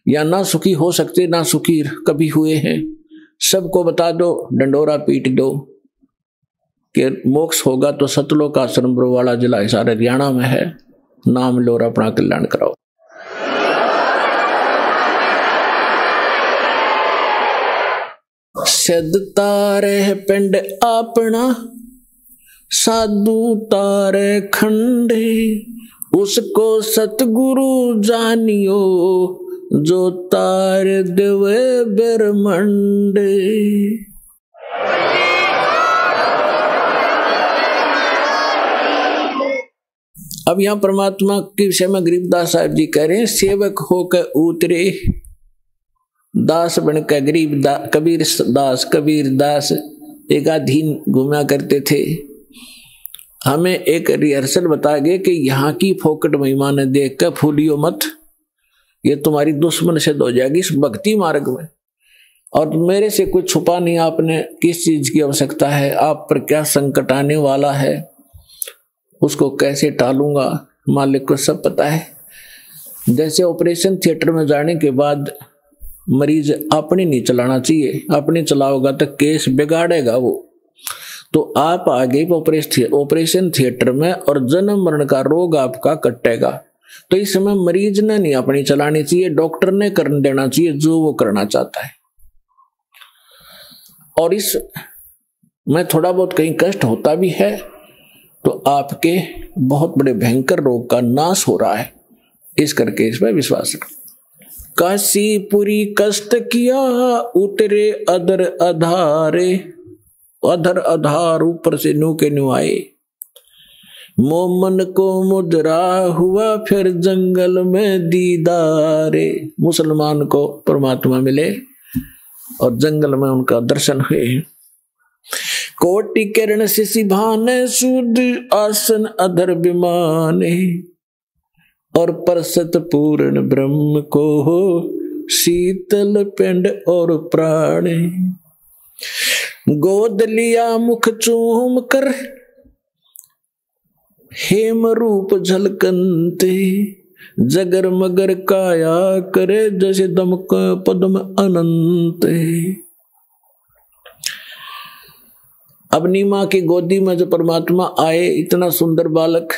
या ना सुखी हो सकते, ना सुखी कभी हुए हैं, सबको बता दो, डंडोरा पीट दो कि मोक्ष होगा तो सतलोक आश्रम बरवाला जिला हिसार हरियाणा में है, नाम लो और अपना कल्याण कराओ। सिद्ध तारे पिंड अपना, साधु तारे खंडे, उसको सतगुरु जानियो, जो तार देवे ब्रह्मंडे। अब यहां परमात्मा के विषय में गरीबदास साहब जी कह रहे हैं, सेवक होकर उतरे दास बनकर गरीब कबीर दास एक अधीन घूमा करते थे। हमें एक रिहर्सल बता गए कि यहाँ की फोकट महिमा ने देख कर फूलियो मत, ये तुम्हारी दुश्मन से हो जाएगी इस भक्ति मार्ग में। और मेरे से कुछ छुपा नहीं, आपने किस चीज की आवश्यकता है, आप पर क्या संकट आने वाला है, उसको कैसे टालूंगा, मालिक को सब पता है। जैसे ऑपरेशन थिएटर में जाने के बाद मरीज अपनी नहीं चलाना चाहिए, अपनी चलाओगा तो केस बिगाड़ेगा वो। तो आप आगे ऑपरेशन थिएटर में और जन्म मरण का रोग आपका कटेगा, तो इस समय मरीज ने नहीं अपनी चलानी चाहिए, डॉक्टर ने कर देना चाहिए जो वो करना चाहता है। और इस में थोड़ा बहुत कहीं कष्ट होता भी है, तो आपके बहुत बड़े भयंकर रोग का नाश हो रहा है, इस करके इसमें विश्वास रखें। काशीपुरी कष्ट किया उतरे अधर अधारे, अधर अधार ऊपर से न्यू के न्यू आए। मोमन को मुद्रा हुआ फिर जंगल में दीदारे, मुसलमान को परमात्मा मिले और जंगल में उनका दर्शन हुए। कोटि किरण शिशि भाने शुद्ध आसन अधर विमाने, और परसत पूर्ण ब्रह्म को हो शीतल पिंड और प्राणे। गोद लिया मुख चूम कर हेम रूप झलकंते, जगर मगर काया करे जैसे दमक पद्म अनंत। अपनी माँ की गोदी में जो परमात्मा आए, इतना सुंदर बालक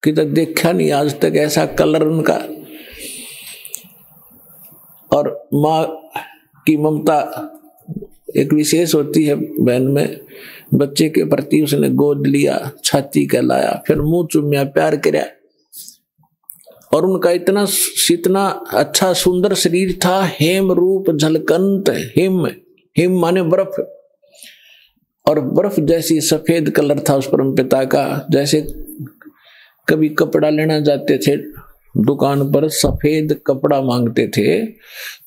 कि तक देखा नहीं आज तक ऐसा कलर उनका। और माँ की ममता एक विशेष होती है बहन में, बच्चे के प्रति उसने गोद लिया, छाती का लाया, फिर मुंह चुम्या, प्यार किया। और उनका इतना अच्छा सुंदर शरीर था, हेम रूप झलकंत। हिम माने बर्फ, और बर्फ जैसी सफेद कलर था उस परम पिता का। जैसे कभी कपड़ा लेना जाते थे दुकान पर, सफेद कपड़ा मांगते थे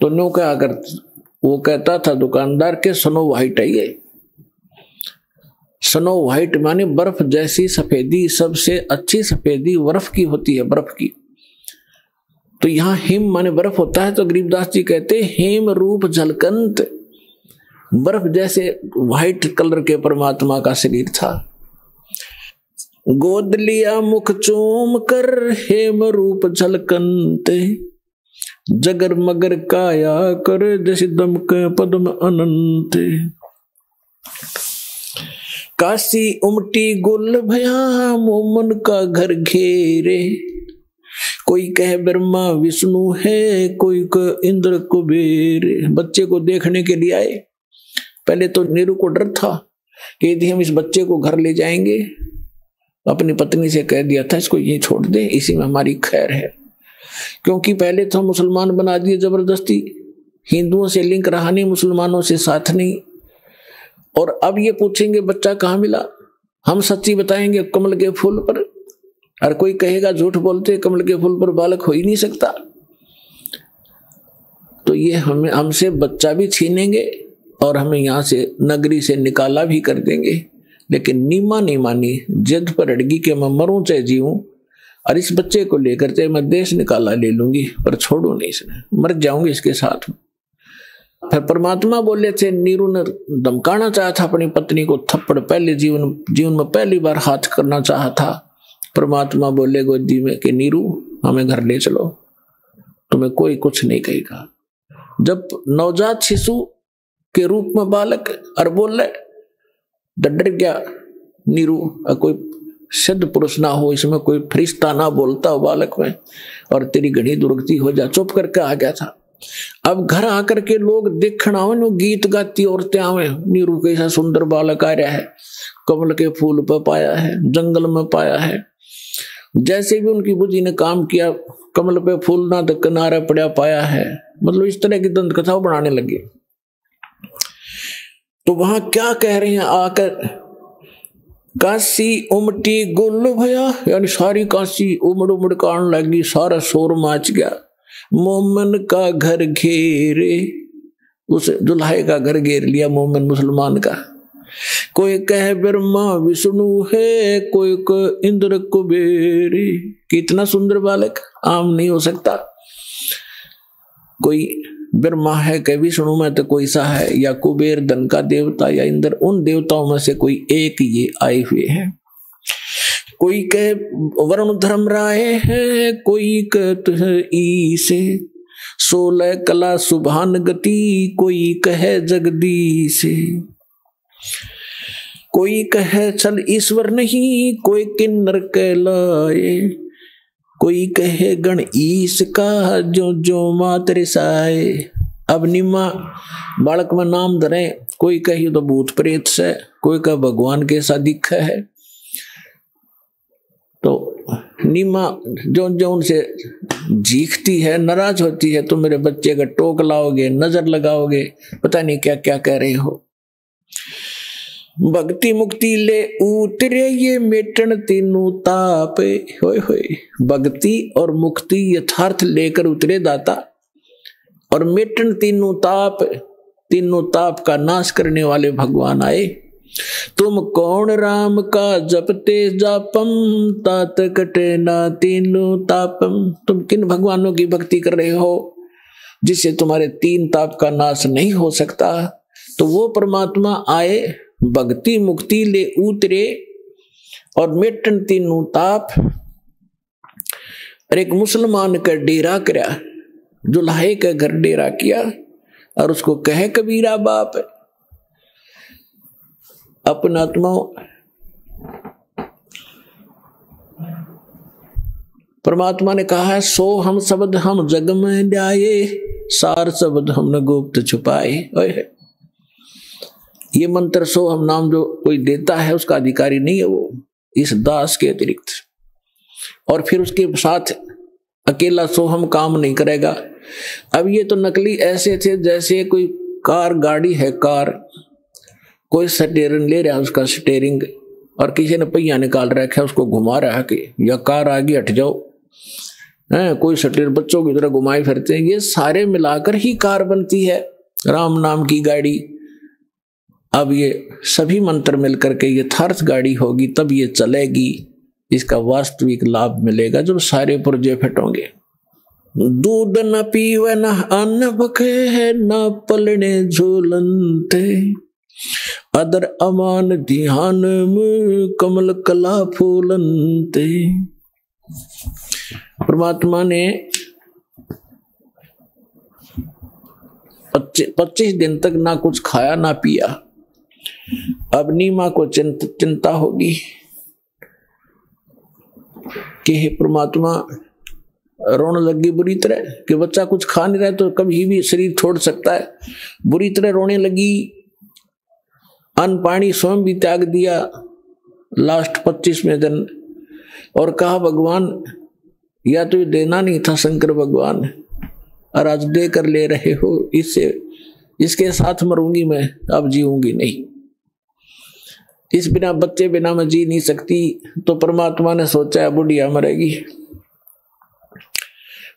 तो नो क्या कर, वो कहता था दुकानदार के स्नो व्हाइट है ये। स्नो व्हाइट माने बर्फ जैसी सफेदी, सबसे अच्छी सफेदी बर्फ की होती है, बर्फ की। तो यहाँ हिम माने बर्फ होता है, तो गरीबदास जी कहते हेम रूप झलकंत, बर्फ जैसे व्हाइट कलर के परमात्मा का शरीर था। गोद लिया मुख चूम कर हेम रूप झलकंते, जगर मगर काया कर जैसे दमक पद्म अनंत। काशी उमटी गुल भया मोमन का घर घेरे, कोई कहे ब्रह्मा विष्णु है, कोई कहे इंद्र कुबेर। बच्चे को देखने के लिए आए। पहले तो नीरू को डर था कि यदि हम इस बच्चे को घर ले जाएंगे, अपनी पत्नी से कह दिया था इसको ये छोड़ दे, इसी में हमारी खैर है। क्योंकि पहले तो मुसलमान बना दिए जबरदस्ती, हिंदुओं से लिंक रहा नहीं, मुसलमानों से साथ नहीं। और अब ये पूछेंगे बच्चा कहाँ मिला, हम सच्ची बताएंगे कमल के फूल पर, और कोई कहेगा झूठ बोलते कमल के फूल पर बालक हो ही नहीं सकता। तो ये हमसे बच्चा भी छीनेंगे और हमें यहाँ से नगरी से निकाला भी कर देंगे। लेकिन नीमा नहीं मानी, जिद पर अड़गी कि मैं मरूं चाहे जीऊं, और इस बच्चे को लेकर चाहे मैं देश निकाला ले लूंगी, पर छोड़ू नहीं इसने, मर जाऊंगी इसके साथ में। फिर परमात्मा बोले थे, नीरू ने धमकाना चाहा था अपनी पत्नी को, थप्पड़ पहले जीवन में पहली बार हाथ करना चाहा था। परमात्मा बोले गोदी में कि नीरू हमें घर ले चलो, तुम्हें कोई कुछ नहीं कहेगा। जब नवजात शिशु के रूप में बालक और बोल रहे डर गया नीरू, कोई सिद्ध पुरुष ना हो इसमें, कोई फरिश्ता ना बोलता हो बालक में, और तेरी घड़ी दुर्गति हो जा, चुप करके आ गया था। अब घर आकर के लोग देखना हो, गीत गाती औरतें आवे, नीरू कैसा सुंदर बालक आ रहा है, कमल के फूल पर पाया है, जंगल में पाया है। जैसे भी उनकी बुद्धि ने काम किया, कमल पे फूल ना तो किनारा पड़ा पाया है, मतलब इस तरह की दंत कथाओं बनाने लगे। तो वहां क्या कह रहे हैं आकर, काशी उमटी गुल भया, यानी सारी काशी उमड़ उमड़ कान लगी, सारा शोर माच गया। मोमन का घर घेरे, उस दुल्हे का घर घेर लिया मोमन मुसलमान का। कोई कहे ब्रह्मा विष्णु है, कोई कहे इंद्र कुबेर। कितना सुंदर बालक, आम नहीं हो सकता। कोई ब्रह्मा है, कहे विष्णु में तो कोई सा है, या कुबेर धन का देवता, या इंद्र, उन देवताओं में से कोई एक ये आए हुए हैं। कोई कहे वरुण धर्म राय है, कोई कहते है ईसे, 16 कला सुभान गति, कोई कहे जगदीश। कोई कहे चल ईश्वर नहीं, कोई किन्नर कहलाए, कोई कहे गण ईश का, जो जो मात्र साए। अब निम्मा बालक में नाम धरे, कोई कहे तो भूत प्रेत से, कोई कहे भगवान के सा दिख है। तो निम्मा जो जो उनसे जीखती है, नाराज होती है, तो मेरे बच्चे का टोक लाओगे, नजर लगाओगे, पता नहीं क्या क्या कह रहे हो। भक्ति मुक्ति ले उतरे ये मेटन तीनों ताप, होए होए। भक्ति और मुक्ति यथार्थ लेकर उतरे दाता, और मेटन तीनों ताप का नाश करने वाले भगवान आए। तुम कौन राम का जपते जापम, तात कटे ना तीनों तापम। तुम किन भगवानों की भक्ति कर रहे हो जिससे तुम्हारे 3 ताप का नाश नहीं हो सकता। तो वो परमात्मा आए, भक्ति मुक्ति ले उतरे, और मेटन तीनों ताप। और एक मुसलमान का डेरा करा, दुल्हे का घर डेरा किया, और उसको कहे कबीरा बाप। अपना आत्मा परमात्मा ने कहा है, सो हम शब्द हम जग में जाए, सार शब्द हमने गुप्त छुपाए। ये मंत्र सो हम नाम जो कोई देता है उसका अधिकारी नहीं है वो, इस दास के अतिरिक्त। और फिर उसके साथ अकेला सो हम काम नहीं करेगा। अब ये तो नकली ऐसे थे जैसे कोई कार गाड़ी है, कार कोई स्टीयरिंग ले रहा है, उसका स्टीयरिंग, और किसी ने पहिया निकाल रखा है, उसको घुमा रहा है कि या कार आगे हट जाओ, है कोई स्टीयर बच्चों की तरह घुमाए फिरते हैं। ये सारे मिलाकर ही कार बनती है, राम नाम की गाड़ी। अब ये सभी मंत्र मिलकर के यथार्थ गाड़ी होगी, तब ये चलेगी, इसका वास्तविक लाभ मिलेगा जब सारे पुर्जे फटोंगे। दूध न पीवे न अन्न बखे, न पलने झूलनते, अदर अमान ध्यान में कमल कला फूलनते। परमात्मा ने 25 दिन तक ना कुछ खाया ना पिया। अब नीमा को चिंता होगी कि हे परमात्मा, रोने लगी बुरी तरह कि बच्चा कुछ खा नहीं रहा तो कभी भी शरीर छोड़ सकता है। बुरी तरह रोने लगी, अन्न पानी स्वयं भी त्याग दिया लास्ट 25वें दिन, और कहा भगवान या तो देना नहीं था शंकर भगवान, और आज दे कर ले रहे हो, इसके साथ मरूंगी मैं, अब जीऊंगी नहीं। इस बिना बच्चे बिना मैं जी नहीं सकती। तो परमात्मा ने सोचा है बुढ़िया मरेगी।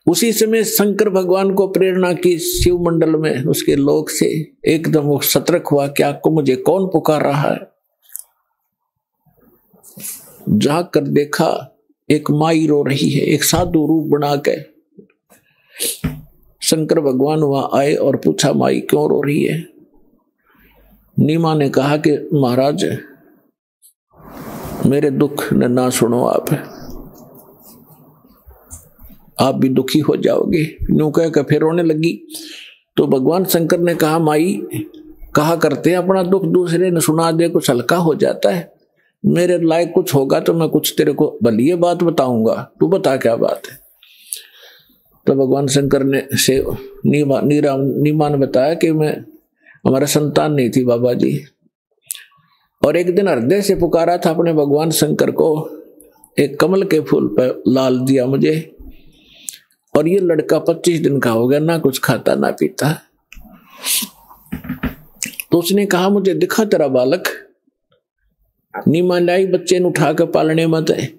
उसी समय शंकर भगवान को प्रेरणा की शिव मंडल में, उसके लोक से एकदम वो सतर्क हुआ, क्या को मुझे कौन पुकार रहा है। जाग कर देखा एक माई रो रही है, एक साधु रूप बना के। शंकर भगवान वहां आए और पूछा माई क्यों रो रही है। नीमा ने कहा कि महाराज मेरे दुख न ना सुनो आप, आप भी दुखी हो जाओगे। यूं कह के फिर रोने लगी। तो भगवान शंकर ने कहा, माई कहा करते हैं अपना दुख दूसरे ने सुना दे कुछ हल्का हो जाता है। मेरे लायक कुछ होगा तो मैं कुछ तेरे को भली बात बताऊंगा, तू बता क्या बात है। तो भगवान शंकर ने से नीमा ने बताया कि मैं हमारा संतान नहीं थी बाबा जी, और एक दिन हृदय से पुकारा था अपने भगवान शंकर को, एक कमल के फूल पर लाल दिया मुझे, और ये लड़का 25 दिन का हो गया, ना कुछ खाता ना पीता। तो उसने कहा, मुझे दिखा तेरा बालक। नीमा लाई बच्चे ने उठा के पालने मत है,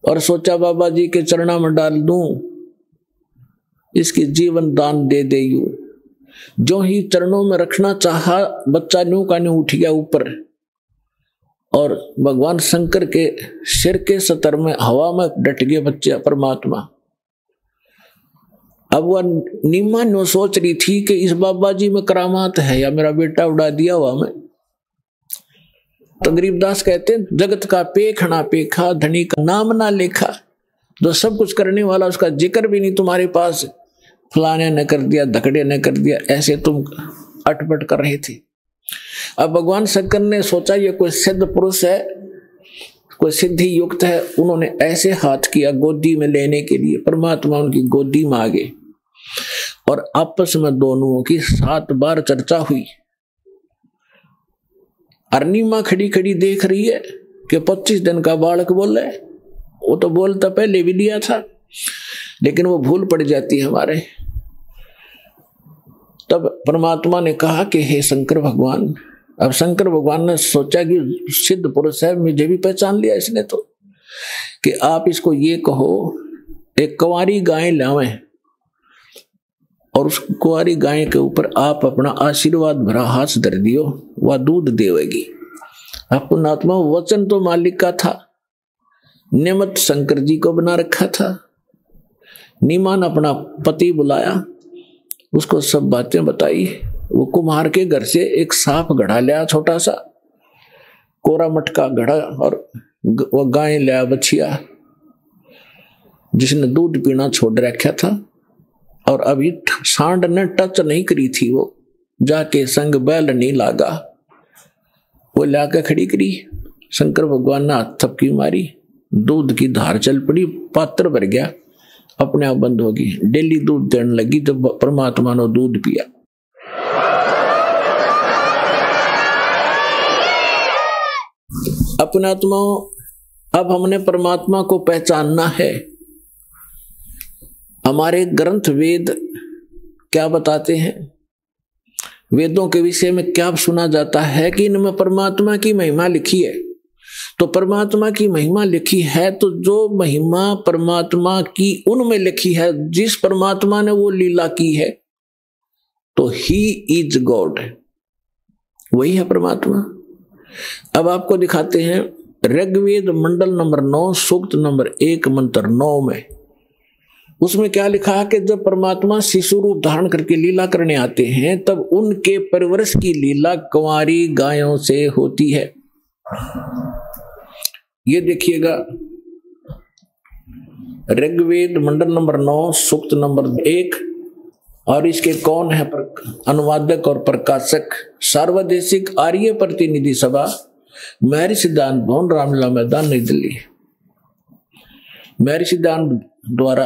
और सोचा बाबा जी के चरणों में डाल दूं, इसकी जीवन दान दे दे। यू जो ही चरणों में रखना चाहा, बच्चा न्यू का न्यू उठ गया ऊपर, और भगवान शंकर के सिर के सतर में हवा में डट गए बच्चे परमात्मा। अब वह नीमा नो सोच रही थी कि इस बाबा जी में करामात है या मेरा बेटा उड़ा दिया हुआ मैं। तो गरीबदास कहते हैं, जगत का पेखना पेखा, धनी का नाम ना लेखा। जो सब कुछ करने वाला उसका जिक्र भी नहीं तुम्हारे पास, फलाने ने कर दिया, धकड़े ने कर दिया, ऐसे तुम अटपट कर रहे थे। अब भगवान शंकर ने सोचा ये कोई सिद्ध पुरुष है, कोई सिद्धि युक्त है। उन्होंने ऐसे हाथ किया गोदी में लेने के लिए, परमात्मा उनकी गोदी में आ गए, और आपस में दोनों की 7 बार चर्चा हुई। अरनीमा खड़ी खड़ी देख रही है कि 25 दिन का बालक बोल रहा है। वो तो बोलता पहले भी लिया था, लेकिन वो भूल पड़ जाती है हमारे। तब परमात्मा ने कहा कि हे शंकर भगवान। अब शंकर भगवान ने सोचा कि सिद्ध पुरुष है, मुझे भी पहचान लिया इसने तो, कि आप इसको ये कहो, एक कुंवारी गाय लावें, और उस कुंवारी गाय के ऊपर आप अपना आशीर्वाद भरा हाथ धर दियो, वह दूध देवेगी। पुण्यात्मा वचन तो मालिक का था, नियमत शंकर जी को बना रखा था। नीमा ने अपना पति बुलाया, उसको सब बातें बताई। वो कुम्हार के घर से एक साफ घड़ा लिया, छोटा सा कोरा मटका घड़ा, और वो गाय लिया बछिया, जिसने दूध पीना छोड़ रखा था, और अभी सांड ने टच नहीं करी थी। वो जाके संग बैल नहीं लागा, वो लाके खड़ी करी। शंकर भगवान ने हाथ थपकी मारी, दूध की धार चल पड़ी, पात्र भर गया, अपने आप बंद होगी। डेली दूध देने लगी, तो परमात्मा ने दूध पिया। अपने आत्मा, अब हमने परमात्मा को पहचानना है। हमारे ग्रंथ वेद क्या बताते हैं, वेदों के विषय में क्या सुना जाता है कि इनमें परमात्मा की महिमा लिखी है। तो परमात्मा की महिमा लिखी है, तो जो महिमा परमात्मा की उनमें लिखी है, जिस परमात्मा ने वो लीला की है, तो ही इज गॉड, वही है परमात्मा। अब आपको दिखाते हैं ऋग्वेद मंडल नंबर 9 सूक्त नंबर 1 मंत्र 9 में, उसमें क्या लिखा है कि जब परमात्मा शिशु रूप धारण करके लीला करने आते हैं, तब उनके परवरिश की लीला कुंवारी गायों से होती है। ये देखिएगा, ऋग्वेद मंडल नंबर 9 सूक्त नंबर 1, और इसके कौन है अनुवादक और प्रकाशक, सार्वदेशिक आर्य प्रतिनिधि सभा, महर्षि सिद्धांत भवन, रामलीला मैदान, नई दिल्ली। महर्षि सिद्धांत द्वारा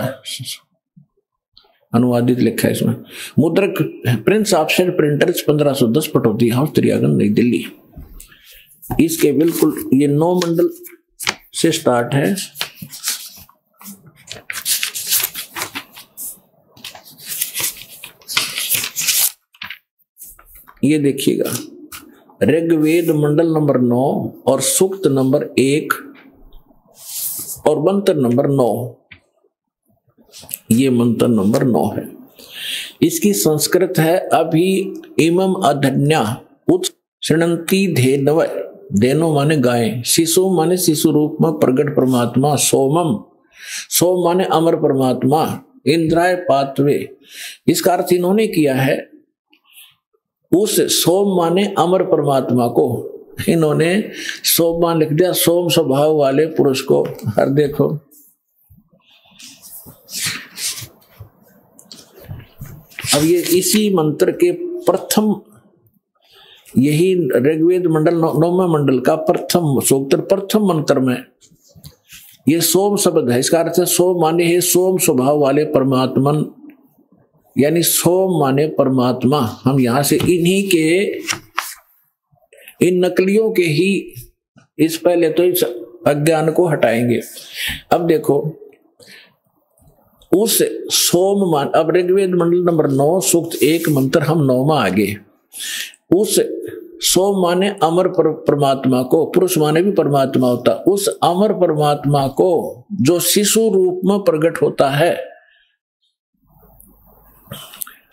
अनुवादित लिखा है इसमें। मुद्रक Prince offset printers 1510 Pataudi house, त्रियागन, नई दिल्ली। इसके बिल्कुल ये 9 मंडल से स्टार्ट है। ये देखिएगा, ऋग्वेद मंडल नंबर 9 और सूक्त नंबर 1 और मंत्र नंबर 9, ये मंत्र नंबर 9 है। इसकी संस्कृत है अभी इमम अधन्या उत श्रृणंती धेनव, धेनो माने गाय, शिशु माने शिशु रूप में प्रगट परमात्मा, सोमम, सोम माने अमर परमात्मा, इंद्राय पात्वे। इसका अर्थ इन्होंने किया है, उस सोम माने अमर परमात्मा को इन्होंने सोमा लिख दिया, सोम स्वभाव वाले पुरुष को। हर देखो अब ये इसी मंत्र के प्रथम, यही ऋग्वेद मंडल 9वें मंडल का प्रथम सूक्त प्रथम मंत्र में ये सोम शब्द है। इसका अर्थ है सोम माने है सोम स्वभाव वाले परमात्मन, यानी सोम माने परमात्मा। हम यहां से इन्हीं के, इन नकलियों के ही इस पहले तो इस अज्ञान को हटाएंगे। अब देखो उस सोम मान, अब ऋग्वेद मंडल नंबर 9 सूक्त 1 मंत्र हम 9वां आगे। उस सोम माने अमर परमात्मा को, पुरुष माने भी परमात्मा होता, उस अमर परमात्मा को जो शिशु रूप में प्रकट होता है,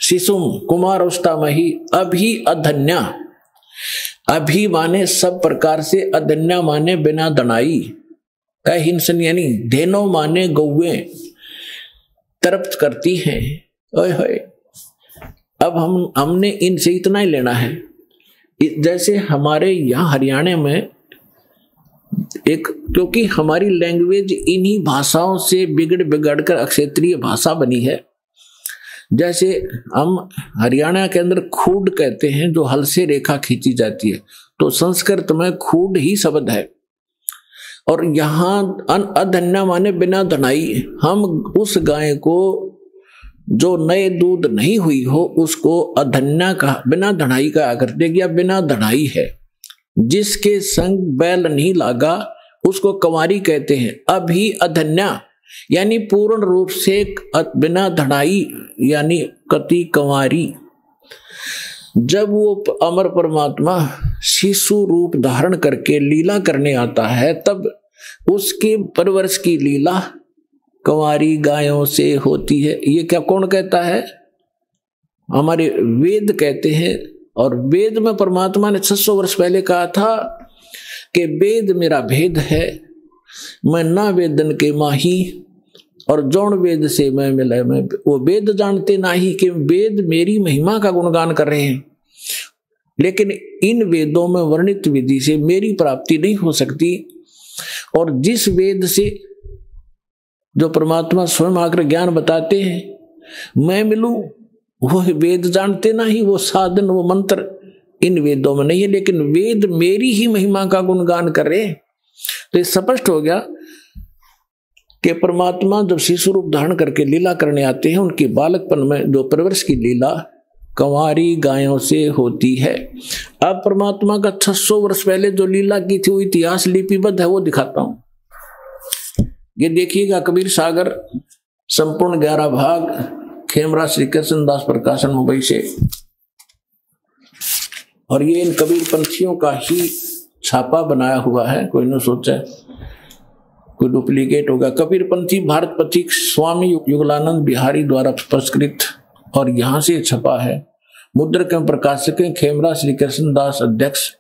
शिशुम कुमार अवस्था में ही अभी अधन्या, अभी माने सब प्रकार से, अधन्या माने बिना दनाई, हिंसन यानी धेनो माने गौवे तृप्त करती हैं। ओए होए, अब हमने इनसे इतना ही लेना है। जैसे हमारे यहाँ हरियाणा में एक, क्योंकि हमारी लैंग्वेज इन्हीं भाषाओं से बिगड़ कर क्षेत्रीय भाषा बनी है। जैसे हम हरियाणा के अंदर खूड कहते हैं, जो हल से रेखा खींची जाती है, तो संस्कृत में खूड ही शब्द है। और यहाँ अधन्या माने बिना धनाई, हम उस गाय को जो नए दूध नहीं हुई हो उसको अधन्या का, बिना धनाई का करते गया, बिना धनाई है। जिसके संग बैल नहीं लागा उसको कंवारी कहते हैं। अभी अधन्या यानी पूर्ण रूप से बिना धनाई, यानी कति कंवारी। जब वो अमर परमात्मा शिशु रूप धारण करके लीला करने आता है, तब उसके परवरिश की लीला कंवारी गायों से होती है। ये क्या कौन कहता है? हमारे वेद कहते हैं। और वेद में परमात्मा ने 600 वर्ष पहले कहा था कि वेद मेरा भेद है, मैं ना वेदन के माही, और जौन वेद से मैं मिला, मैं वो वेद जानते नाही, कि वेद मेरी महिमा का गुणगान कर रहे हैं, लेकिन इन वेदों में वर्णित विधि से मेरी प्राप्ति नहीं हो सकती। और जिस वेद से जो परमात्मा स्वयं आकर ज्ञान बताते हैं मैं मिलूं, वो वेद जानते ना ही, वो साधन वो मंत्र इन वेदों में नहीं है, लेकिन वेद मेरी ही महिमा का गुणगान कर रहे हैं। तो ये स्पष्ट हो गया कि परमात्मा जब शिशु रूप धारण करके लीला करने आते हैं, उनकी बालकपन में जो परवरिश की लीला कंवारी गायों से होती है। अब परमात्मा का 600 वर्ष पहले जो लीला की थी वो इतिहास लिपिबद्ध है, वो दिखाता हूं। ये देखिएगा कबीर सागर संपूर्ण 11 भाग, खेमरा श्री कृष्ण दास प्रकाशन मुंबई से। और ये इन कबीर पंथियों का ही छापा बनाया हुआ है, कोई न सोचे कोई डुप्लीकेट होगा। कबीर पंथी भारत पथिक स्वामी युगलानंद बिहारी द्वारा पुरस्कृत, और यहां से छपा है। मुद्रक एवं प्रकाशक खेमरा श्री कृष्ण दास, अध्यक्ष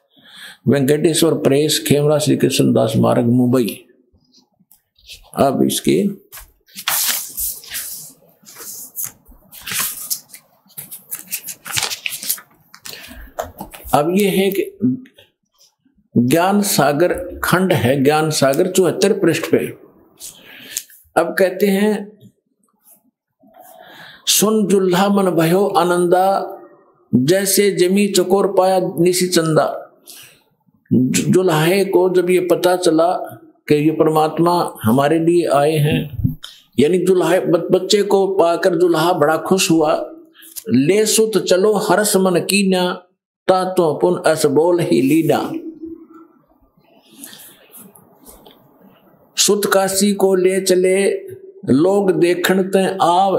वेंकटेश्वर प्रेस, खेमरा श्री कृष्ण दास मार्ग मुंबई। अब इसकी अब ये है कि ज्ञान सागर खंड है, ज्ञान सागर 74 पृष्ठ पे। अब कहते हैं सुन जुल्हा मन भयो आनंदा, जैसे जमी चकोर पाया निशी चंदा। जुल्हे को जब ये पता चला कि ये परमात्मा हमारे लिए आए हैं, यानी जुल्हा बच्चे को पाकर जुल्हा बड़ा खुश हुआ। ले सुत चलो हर्ष मन कीना, ता तो पुन अस बोल ही लीना। सुत काशी को ले चले, लोग देखण ते आव,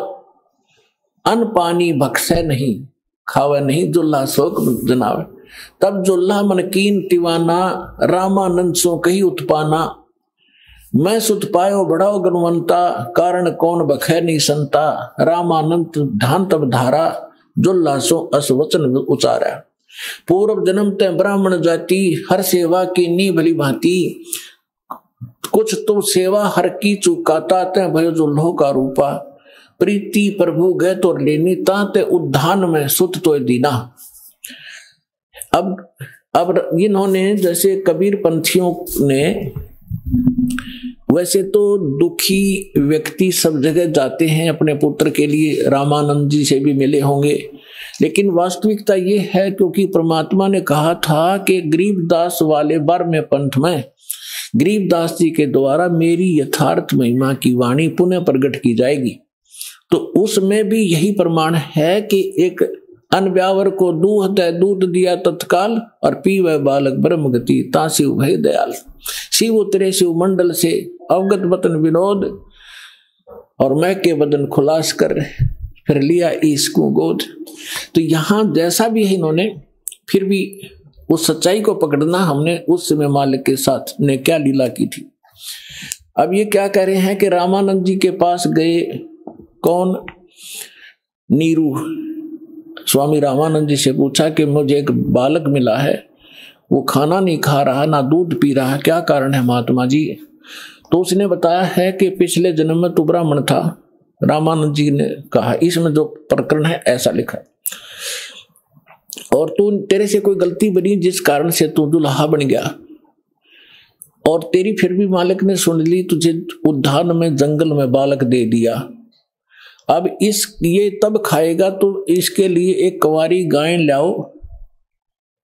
अन पानी भक्से नहीं, खावे नहीं जुल्हा शोक जनावे। तब जुल्हा मन कीन तिवाना, रामानंद सो कही उत्पाना। मैं सुत पायो बड़ाओ गुणवंता, कारण कौन बखे नहीं संता। रामानंद ध्यान तब धारा, जुल्हा सो अस वचन उचारा। पूर्व जन्म ते ब्राह्मण जाति, हर सेवा की नी भली भांति। कुछ तो सेवा हर की चुकाता, ते भयो जुल्हो का रूपा। प्रीति प्रभु गए तो लेनी, ताते उद्धान में सुत तो दीना। अब इन्होंने, जैसे कबीर पंथियों ने वैसे तो दुखी व्यक्ति सब जगह जाते हैं अपने पुत्र के लिए, रामानंद जी से भी मिले होंगे, लेकिन वास्तविकता ये है क्योंकि परमात्मा ने कहा था कि गरीबदास वाले बार में पंथ में गरीबदास जी के द्वारा मेरी यथार्थ महिमा की वाणी पुनः प्रकट की जाएगी। तो उसमें भी यही प्रमाण है कि एक अनब्यावर को दूध दिया तत्काल और पीवे बालक ब्रह्म गति ताशिव भय दयाल। शिव उतरे शिव मंडल से अवगत वतन विनोद और मैं के बदन खुलास कर फिर लिया इसको गोद। तो यहां जैसा भी है इन्होंने फिर भी उस सच्चाई को पकड़ना, हमने उस समय मालिक के साथ ने क्या लीला की थी। अब ये क्या कह रहे हैं कि रामानंद जी के पास गए कौन, नीरू। स्वामी रामानंद जी से पूछा कि मुझे एक बालक मिला है, वो खाना नहीं खा रहा ना दूध पी रहा, क्या कारण है महात्मा जी। तो उसने बताया है कि पिछले जन्म में तू ब्राह्मण था। रामानंद जी ने कहा इसमें जो प्रकरण है ऐसा लिखा और तू तेरे से कोई गलती बनी जिस कारण से तू दुल्हा बन गया और तेरी फिर भी मालिक ने सुन ली, तुझे उद्यान में जंगल में बालक दे दिया। अब ये तब खाएगा तो इसके लिए एक कुंवारी गाय लाओ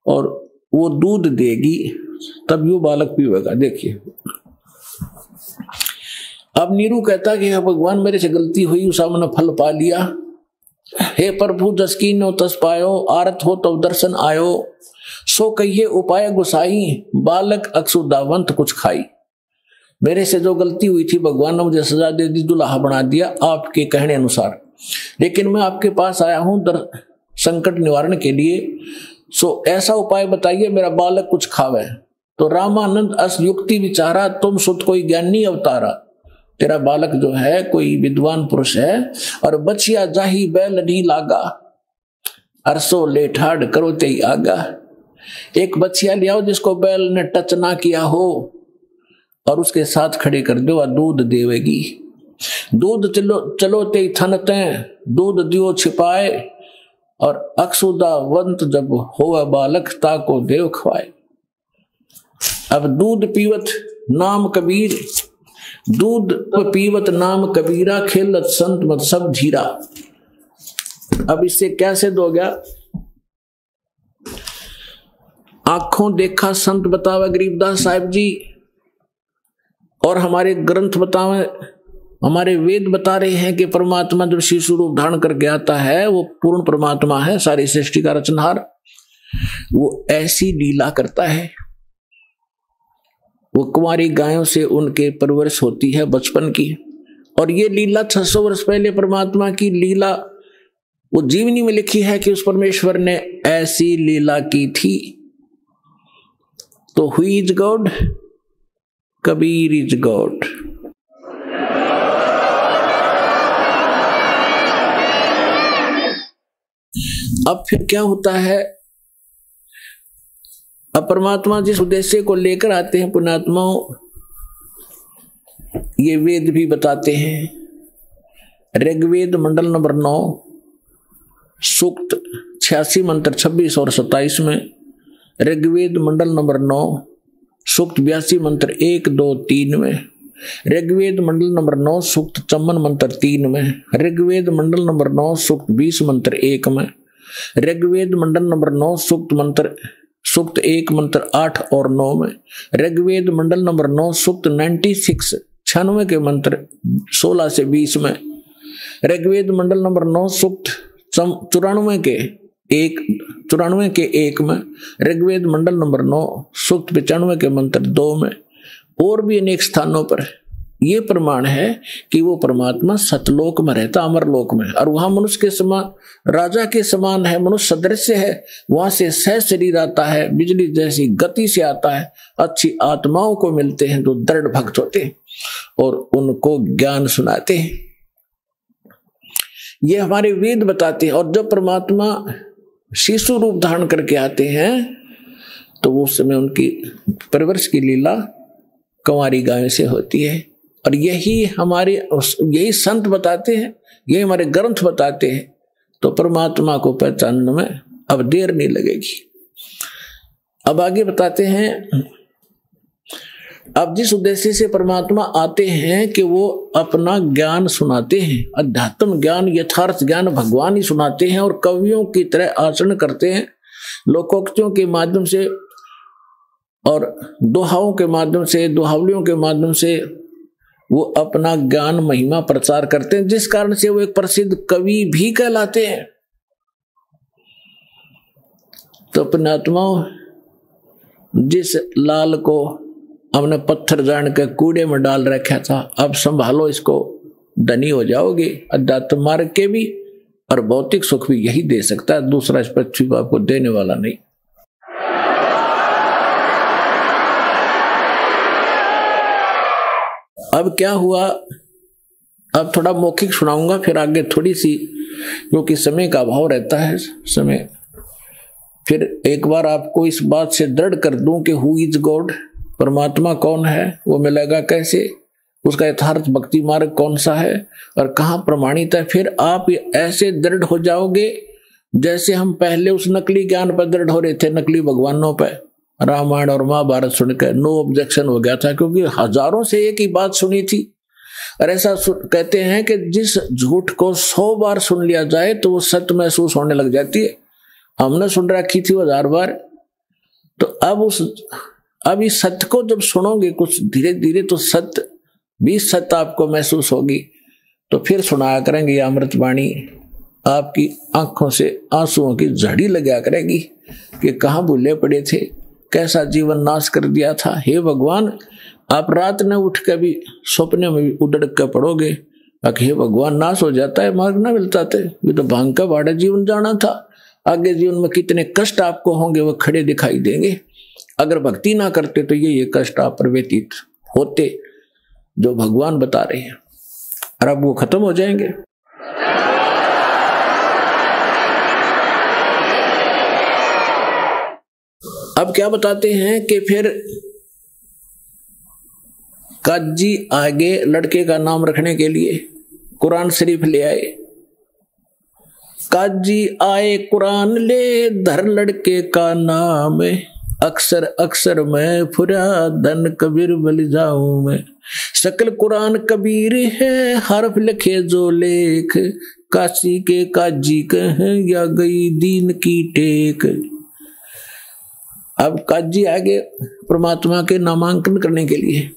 और वो दूध देगी तब यो बालक पीवेगा। देखिए अब नीरू कहता कि भगवान मेरे से गलती हुई, उस मैंने फल पा लिया। हे प्रभु जस कीनो तस पायो, आरत हो तो दर्शन आयो। सो कहिए उपाय गुसाई, बालक अक्षुदावंत कुछ खाई। मेरे से जो गलती हुई थी भगवान ने मुझे सजा दे दी, दुल्हा बना दिया आपके कहने अनुसार, लेकिन मैं आपके पास आया हूं संकट निवारण के लिए। सो ऐसा उपाय बताइए मेरा बालक कुछ खावे। तो रामानंद अस युक्ति विचारा, तुम सुत कोई ज्ञानी अवतारा। तेरा बालक जो है कोई विद्वान पुरुष है और बचिया जाही बैल नहीं लागा, अरसो ले ठाड़ करो ते आगा। एक बचिया ले आओ जिसको बैल ने टच ना किया हो और उसके साथ खड़े कर दो और दूध देवेगी। दूध चलो ते थन ते, दूध दियो छिपाए और अक्षुदा वंत जब होवे बालक ताको देव खवाए। अब दूध पीवत नाम कबीर, दूध पीवत नाम कबीरा, खेलत संत मत सब धीरा। अब इससे क्या सिद्ध हो गया, आंखों देखा संत बतावे गरीबदास साहिब जी और हमारे ग्रंथ बतावे, हमारे वेद बता रहे हैं कि परमात्मा जब शिशु रूप धारण करके आता है वो पूर्ण परमात्मा है, सारी सृष्टि का रचनहार। वो ऐसी लीला करता है, वो कुंवारी गायों से उनके परवरिश होती है बचपन की। और ये लीला 600 वर्ष पहले परमात्मा की लीला वो जीवनी में लिखी है कि उस परमेश्वर ने ऐसी लीला की थी। तो who is God, Kabir is God. अब फिर क्या होता है, अब परमात्मा जिस उद्देश्य को लेकर आते हैं पुण्यात्माओं, ये वेद भी बताते हैं। ऋग्वेद मंडल नंबर 9 सूक्त 86 मंत्र 26 और 27 में, ऋग्वेद मंडल नंबर 9 सूक्त 82 मंत्र 1, 2, 3 में, ऋग्वेद मंडल नंबर 9 सूक्त 54 मंत्र 3 में, ऋग्वेद मंडल नंबर 9 सूक्त 20 मंत्र 1 में, ऋग्वेद मंडल नंबर 9 सूक्त 1 मंत्र 8 और 9 में, ऋग्वेद मंडल नंबर 9 सूक्त 96 के मंत्र 16 से 20 में, ऋग्वेद मंडल नंबर 9 सूक्त 94 के 1 में, ऋग्वेद मंडल नंबर 9 सूक्त 95 के मंत्र 2 में, और भी अनेक स्थानों पर ये प्रमाण है कि वो परमात्मा सतलोक में रहता, अमरलोक में, और वहां मनुष्य के समान, राजा के समान है, मनुष्य सदृश्य है। वहां से सह शरीर आता है, बिजली जैसी गति से आता है, अच्छी आत्माओं को मिलते हैं जो दृढ़ भक्त होते हैं और उनको ज्ञान सुनाते हैं। ये हमारे वेद बताते हैं। और जब परमात्मा शिशु रूप धारण करके आते हैं तो उस समय उनकी परवरिश की लीला कुंवारी गायों से होती है। और यही संत बताते हैं, यही हमारे ग्रंथ बताते हैं। तो परमात्मा को पहचानने में अब देर नहीं लगेगी। अब आगे बताते हैं, अब जिस उद्देश्य से परमात्मा आते हैं कि वो अपना ज्ञान सुनाते हैं, अध्यात्म ज्ञान, यथार्थ ज्ञान भगवान ही सुनाते हैं, और कवियों की तरह आचरण करते हैं, लोकोक्तियों के माध्यम से और दोहाओं के माध्यम से, दोहावलियों के माध्यम से वो अपना ज्ञान महिमा प्रचार करते हैं, जिस कारण से वो एक प्रसिद्ध कवि भी कहलाते हैं। तो अपने आत्माओं, जिस लाल को हमने पत्थर जान के कूड़े में डाल रखा था, अब संभालो इसको, धनी हो जाओगे। अध्यात्म मार्ग के भी और भौतिक सुख भी यही दे सकता है, दूसरा इस पृथ्वी पर आपको देने वाला नहीं। अब क्या हुआ, अब थोड़ा मौखिक सुनाऊंगा, फिर आगे थोड़ी सी, क्योंकि समय का अभाव रहता है, समय। फिर एक बार आपको इस बात से दृढ़ कर दूं कि हु इज गॉड, परमात्मा कौन है, वो मिलेगा कैसे, उसका यथार्थ भक्ति मार्ग कौन सा है और कहाँ प्रमाणित है। फिर आप ऐसे दृढ़ हो जाओगे जैसे हम पहले उस नकली ज्ञान पर दृढ़ हो रहे थे, नकली भगवानों पर। रामायण और महाभारत सुनकर नो ऑब्जेक्शन हो गया था, क्योंकि हजारों से एक ही बात सुनी थी। और ऐसा कहते हैं कि जिस झूठ को 100 बार सुन लिया जाए तो वो सत्य महसूस होने लग जाती है। हमने सुन रखी थी 1000 बार। तो अब इस सत्य को जब सुनोगे कुछ धीरे धीरे, तो सत्य भी सत्य आपको महसूस होगी। तो फिर सुनाया करेंगे ये अमृतवाणी, आपकी आंखों से आंसुओं की झड़ी लगा करेगी कि कहाँ भूले पड़े थे, कैसा जीवन नाश कर दिया था। हे भगवान, आप रात न उठ के भी सपने में भी उड़क के पड़ोगे, हे भगवान नाश हो जाता है, मार्ग ना मिलता थे, ये तो भांग का भाड़ा जीवन जाना था। आगे जीवन में कितने कष्ट आपको होंगे वो खड़े दिखाई देंगे। अगर भक्ति ना करते तो ये कष्ट आप पर व्यतीत होते जो भगवान बता रहे हैं, और अब वो खत्म हो जाएंगे। अब क्या बताते हैं कि फिर काजी आगे लड़के का नाम रखने के लिए कुरान शरीफ ले आए। काजी आए कुरान ले, धर लड़के का नाम, अक्सर अक्सर मैं फुरादन कबीर बल जाऊं मैं। शकल कुरान कबीर है, हरफ लिखे जो लेख, काशी के काजी कहें या गई दीन की टेक। अब काजी आगे परमात्मा के नामांकन करने के लिए,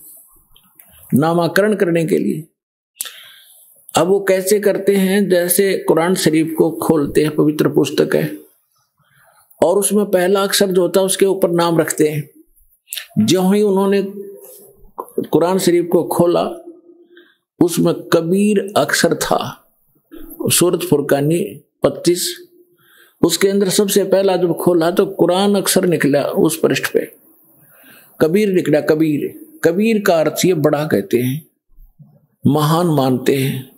नामाकरण करने के लिए, अब वो कैसे करते हैं, जैसे कुरान शरीफ को खोलते हैं, पवित्र पुस्तक है, और उसमें पहला अक्षर जो होता है उसके ऊपर नाम रखते हैं। जो ही उन्होंने कुरान शरीफ को खोला, उसमें कबीर अक्षर था, सूरत फुरकानी 25, उसके अंदर सबसे पहला जब खोला तो कुरान अक्षर निकला, उस पृष्ठ पे कबीर निकला। कबीर, कबीर का अर्थ ये बड़ा कहते हैं, महान मानते हैं,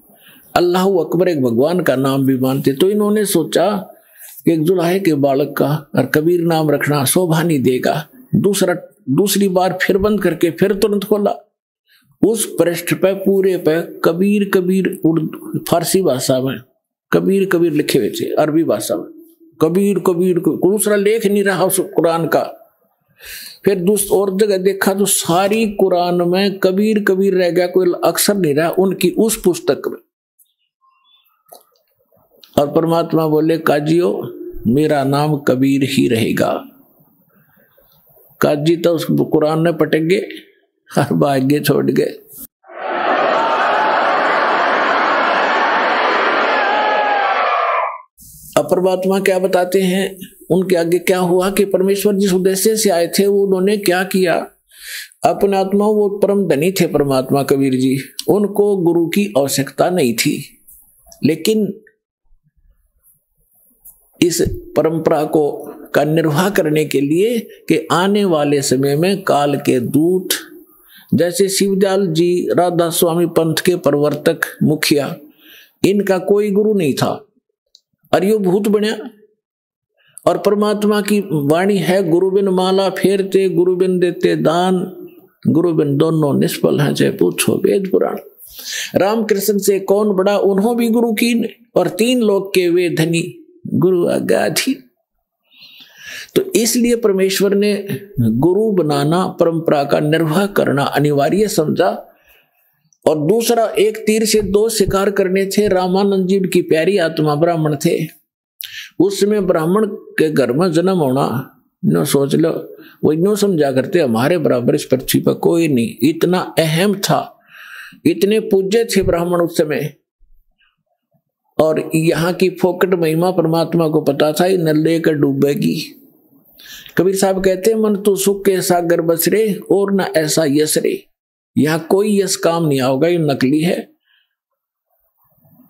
अल्लाह अकबर एक भगवान का नाम भी मानते। तो इन्होंने सोचा कि एक जुलाहे के बालक का और कबीर नाम रखना शोभा नहीं देगा। दूसरी बार फिर बंद करके फिर तुरंत खोला, उस पृष्ठ पे पूरे पे कबीर कबीर उर्दू फारसी भाषा में कबीर कबीर लिखे हुए थे, अरबी भाषा में कबीर कबीर, दूसरा लेख नहीं रहा उस कुरान का। फिर दूसरी और जगह देखा तो सारी कुरान में कबीर कबीर रह गया, कोई अक्षर नहीं रहा उनकी उस पुस्तक में। और परमात्मा बोले काजियो मेरा नाम कबीर ही रहेगा। काजी तो उस कुरान में पटक गए, हर भाग्य छोड़ गए। अब परमात्मा क्या बताते हैं, उनके आगे क्या हुआ कि परमेश्वर जिस उद्देश्य से आए थे वो उन्होंने क्या किया। अपने आत्मा, वो परम धनी थे परमात्मा कबीर जी, उनको गुरु की आवश्यकता नहीं थी, लेकिन इस परंपरा को का निर्वाह करने के लिए कि आने वाले समय में काल के दूत जैसे शिवदयाल जी, राधा स्वामी पंथ के प्रवर्तक मुखिया, इनका कोई गुरु नहीं था और यो भूत बना। और परमात्मा की वाणी है, गुरु बिन माला फेरते, गुरु बिन देते दान, गुरु बिन दोनों निष्फल हैं, चाहे पूछो वेद पुराण। रामकृष्ण से कौन बड़ा, उन्हों भी गुरु की, और 3 लोक के वे धनी, गुरु आज्ञाधीन। तो इसलिए परमेश्वर ने गुरु बनाना, परंपरा का निर्वाह करना अनिवार्य समझा। और दूसरा, एक तीर से दो शिकार करने थे। रामानंद जी की प्यारी आत्मा ब्राह्मण थे, उस समय ब्राह्मण के घर में जन्म होना, नो सोच लो, वो नो समझा करते हमारे बराबर इस पृथ्वी पर कोई नहीं। इतना अहम था, इतने पूज्य थे ब्राह्मण उस समय। और यहाँ की फोकट महिमा परमात्मा को पता था, ये न लेकर डूबेगी। कबीर साहब कहते हैं, मन तो सुख के सागर बस रे और न ऐसा यश रे। यहाँ कोई यश काम नहीं आओगा, ये नकली है।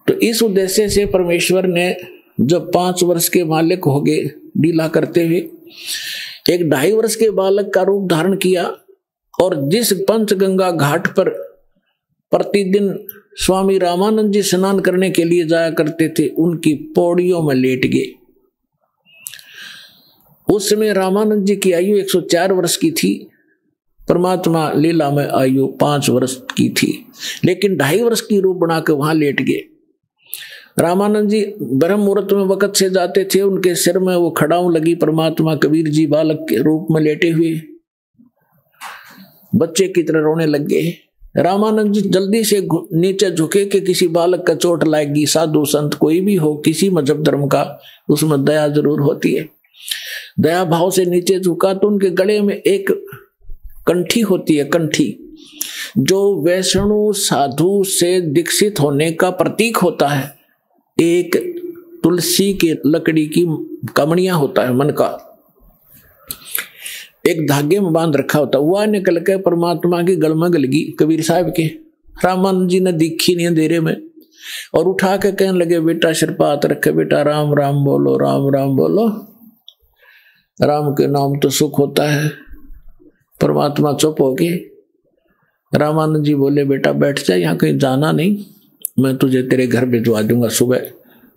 तो इस उद्देश्य से परमेश्वर ने जब 5 वर्ष के मालिक हो गए लीला करते हुए, एक 2.5 वर्ष के बालक का रूप धारण किया। और जिस पंचगंगा घाट पर प्रतिदिन स्वामी रामानंद जी स्नान करने के लिए जाया करते थे, उनकी पौड़ियों में लेट गए। उस समय रामानंद जी की आयु 104 वर्ष की थी, परमात्मा लीला में आयु 5 वर्ष की थी, लेकिन 2.5 वर्ष की रूप बनाकर वहां लेट गए। रामानंद जी ब्रह्म मुहूर्त में वक्त से जाते थे, उनके सिर में वो खड़ाऊ लगी। परमात्मा कबीर जी बालक के रूप में लेटे हुए बच्चे की तरह रोने लग गए। रामानंद जी जल्दी से नीचे झुके कि किसी बालक का चोट लाएगी। साधु संत कोई भी हो, किसी मजहब धर्म का, उसमें दया जरूर होती है। दया भाव से नीचे झुका तो उनके गले में एक कंठी होती है, कंठी, जो वैष्णु साधु से दीक्षित होने का प्रतीक होता है। एक तुलसी की लकड़ी की कमनिया होता है, मन का एक धागे में बांध रखा होता है, वह निकल के परमात्मा की गल में गलगी कबीर साहब के। रामानंद जी ने दिखी नहीं अंधेरे में, और उठा के कहने लगे, बेटा सिर पर हाथ रखे, बेटा राम राम बोलो, राम राम बोलो, राम के नाम तो सुख होता है। परमात्मा चुप हो गए। रामानंद जी बोले, बेटा बैठ जा, यहाँ कहीं जाना नहीं, मैं तुझे तेरे घर भिजवा दूंगा, सुबह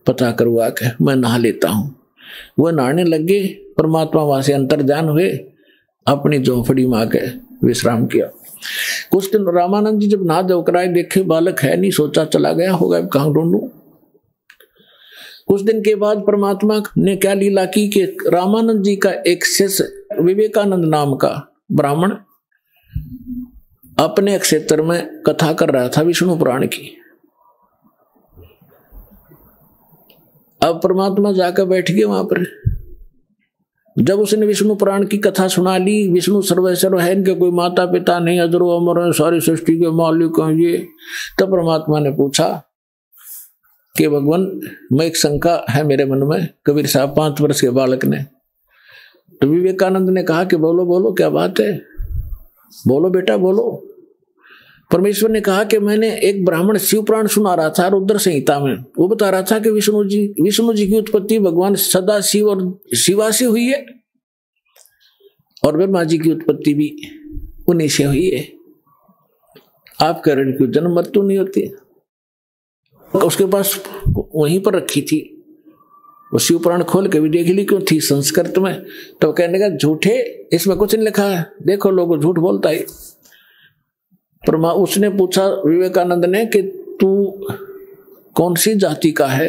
पता करवा के मैं नहा लेता हूँ। वह नहाने लगे, परमात्मा वहां से अंतर्ध्यान हुए, अपनी झोंपड़ी में आके विश्राम किया। कुछ दिन रामानंद जी जब नहा धोकर आए, देखे बालक है नहीं, सोचा चला गया होगा, कहाँ ढूंढूं। कुछ दिन के बाद परमात्मा ने क्या लीला की कि रामानंद जी का एक शिष्य विवेकानंद नाम का ब्राह्मण अपने क्षेत्र में कथा कर रहा था विष्णु पुराण की। अब परमात्मा जाकर बैठ गए वहां पर। जब उसने विष्णु पुराण की कथा सुना ली, विष्णु सर्वेश्वर है, इनके कोई माता पिता नहीं, अजरो अमर है, सारी सृष्टि के मालिक हैं ये, तब परमात्मा ने पूछा कि भगवान, मैं एक शंका है मेरे मन में। कबीर साहब 5 वर्ष के बालक ने, तो विवेकानंद ने कहा कि बोलो बोलो, क्या बात है, बोलो बेटा बोलो। परमेश्वर ने कहा कि मैंने एक ब्राह्मण शिव पुराण सुना रहा था रुद्र संहिता में, वो बता रहा था कि विष्णु जी की उत्पत्ति भगवान सदा शिव और शिवा से हुई है, और ब्रह्मा जी की उत्पत्ति भी उन्हीं से हुई है। आप कह रहे क्यों जन्म मृत्यु नहीं होती? उसके पास वहीं पर रखी थी, वो शिव पुराण खोल के भी देख ली, क्यों थी संस्कृत में। तो कहने का झूठे, इसमें कुछ नहीं लिखा है, देखो लोगों झूठ बोलता है। उसने पूछा विवेकानंद ने कि तू कौन सी जाति का है,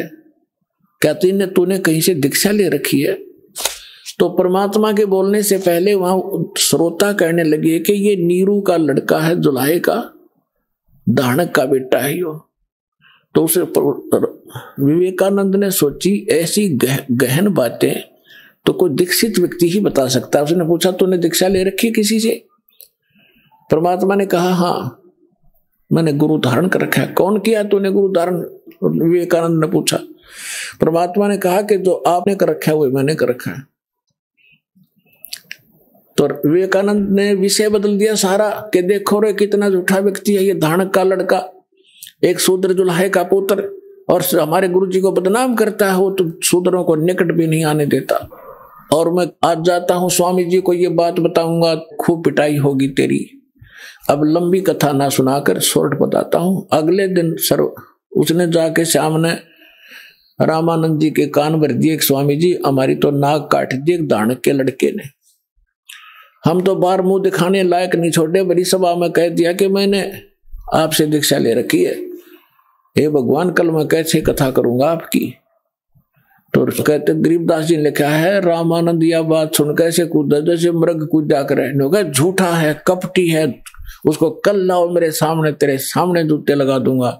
क्या तूने कहीं से दीक्षा ले रखी है? तो परमात्मा के बोलने से पहले वहां श्रोता कहने लगे कि ये नीरू का लड़का है, जुलाहे का, दानक का बेटा है यो। तो उसे विवेकानंद ने सोची ऐसी गहन बातें तो कोई दीक्षित व्यक्ति ही बता सकता है। उसने पूछा तूने दीक्षा ले रखी है किसी से? परमात्मा ने कहा हाँ, मैंने गुरु धारण कर रखा है। कौन किया तूने गुरु धारण? विवेकानंद ने पूछा। परमात्मा ने कहा कि जो आपने कर रखा है वो मैंने कर रखा है। तो विवेकानंद ने विषय बदल दिया सारा कि देखो रे कितना झूठा व्यक्ति है ये, धानक का लड़का, एक शूद्र जुलाहे का पुत्र, और हमारे गुरु जी को बदनाम करता है। वो तो शूद्रों को निकट भी नहीं आने देता। और मैं आज जाता हूं स्वामी जी को ये बात बताऊंगा, खूब पिटाई होगी तेरी। अब लंबी कथा ना सुनाकर शॉर्ट बताता हूं। अगले दिन उसने जाके सामने रामानंद जी के कान भर दिए, स्वामी जी हमारी तो नाक काट दी एक दानक के लड़के ने, हम तो बाहर मुंह दिखाने लायक नहीं छोड़े, बड़ी सभा में कह दिया कि मैंने आपसे दीक्षा ले रखी है। हे भगवान, कल मैं कैसे कथा करूंगा आपकी? तो कहते गरीबदास जी ने लिखा है, रामानंद यह बात सुन कैसे कूदा जैसे मृग कूदा करे, झूठा है, कपटी है, उसको कल लाओ मेरे सामने, तेरे सामने जूते लगा दूंगा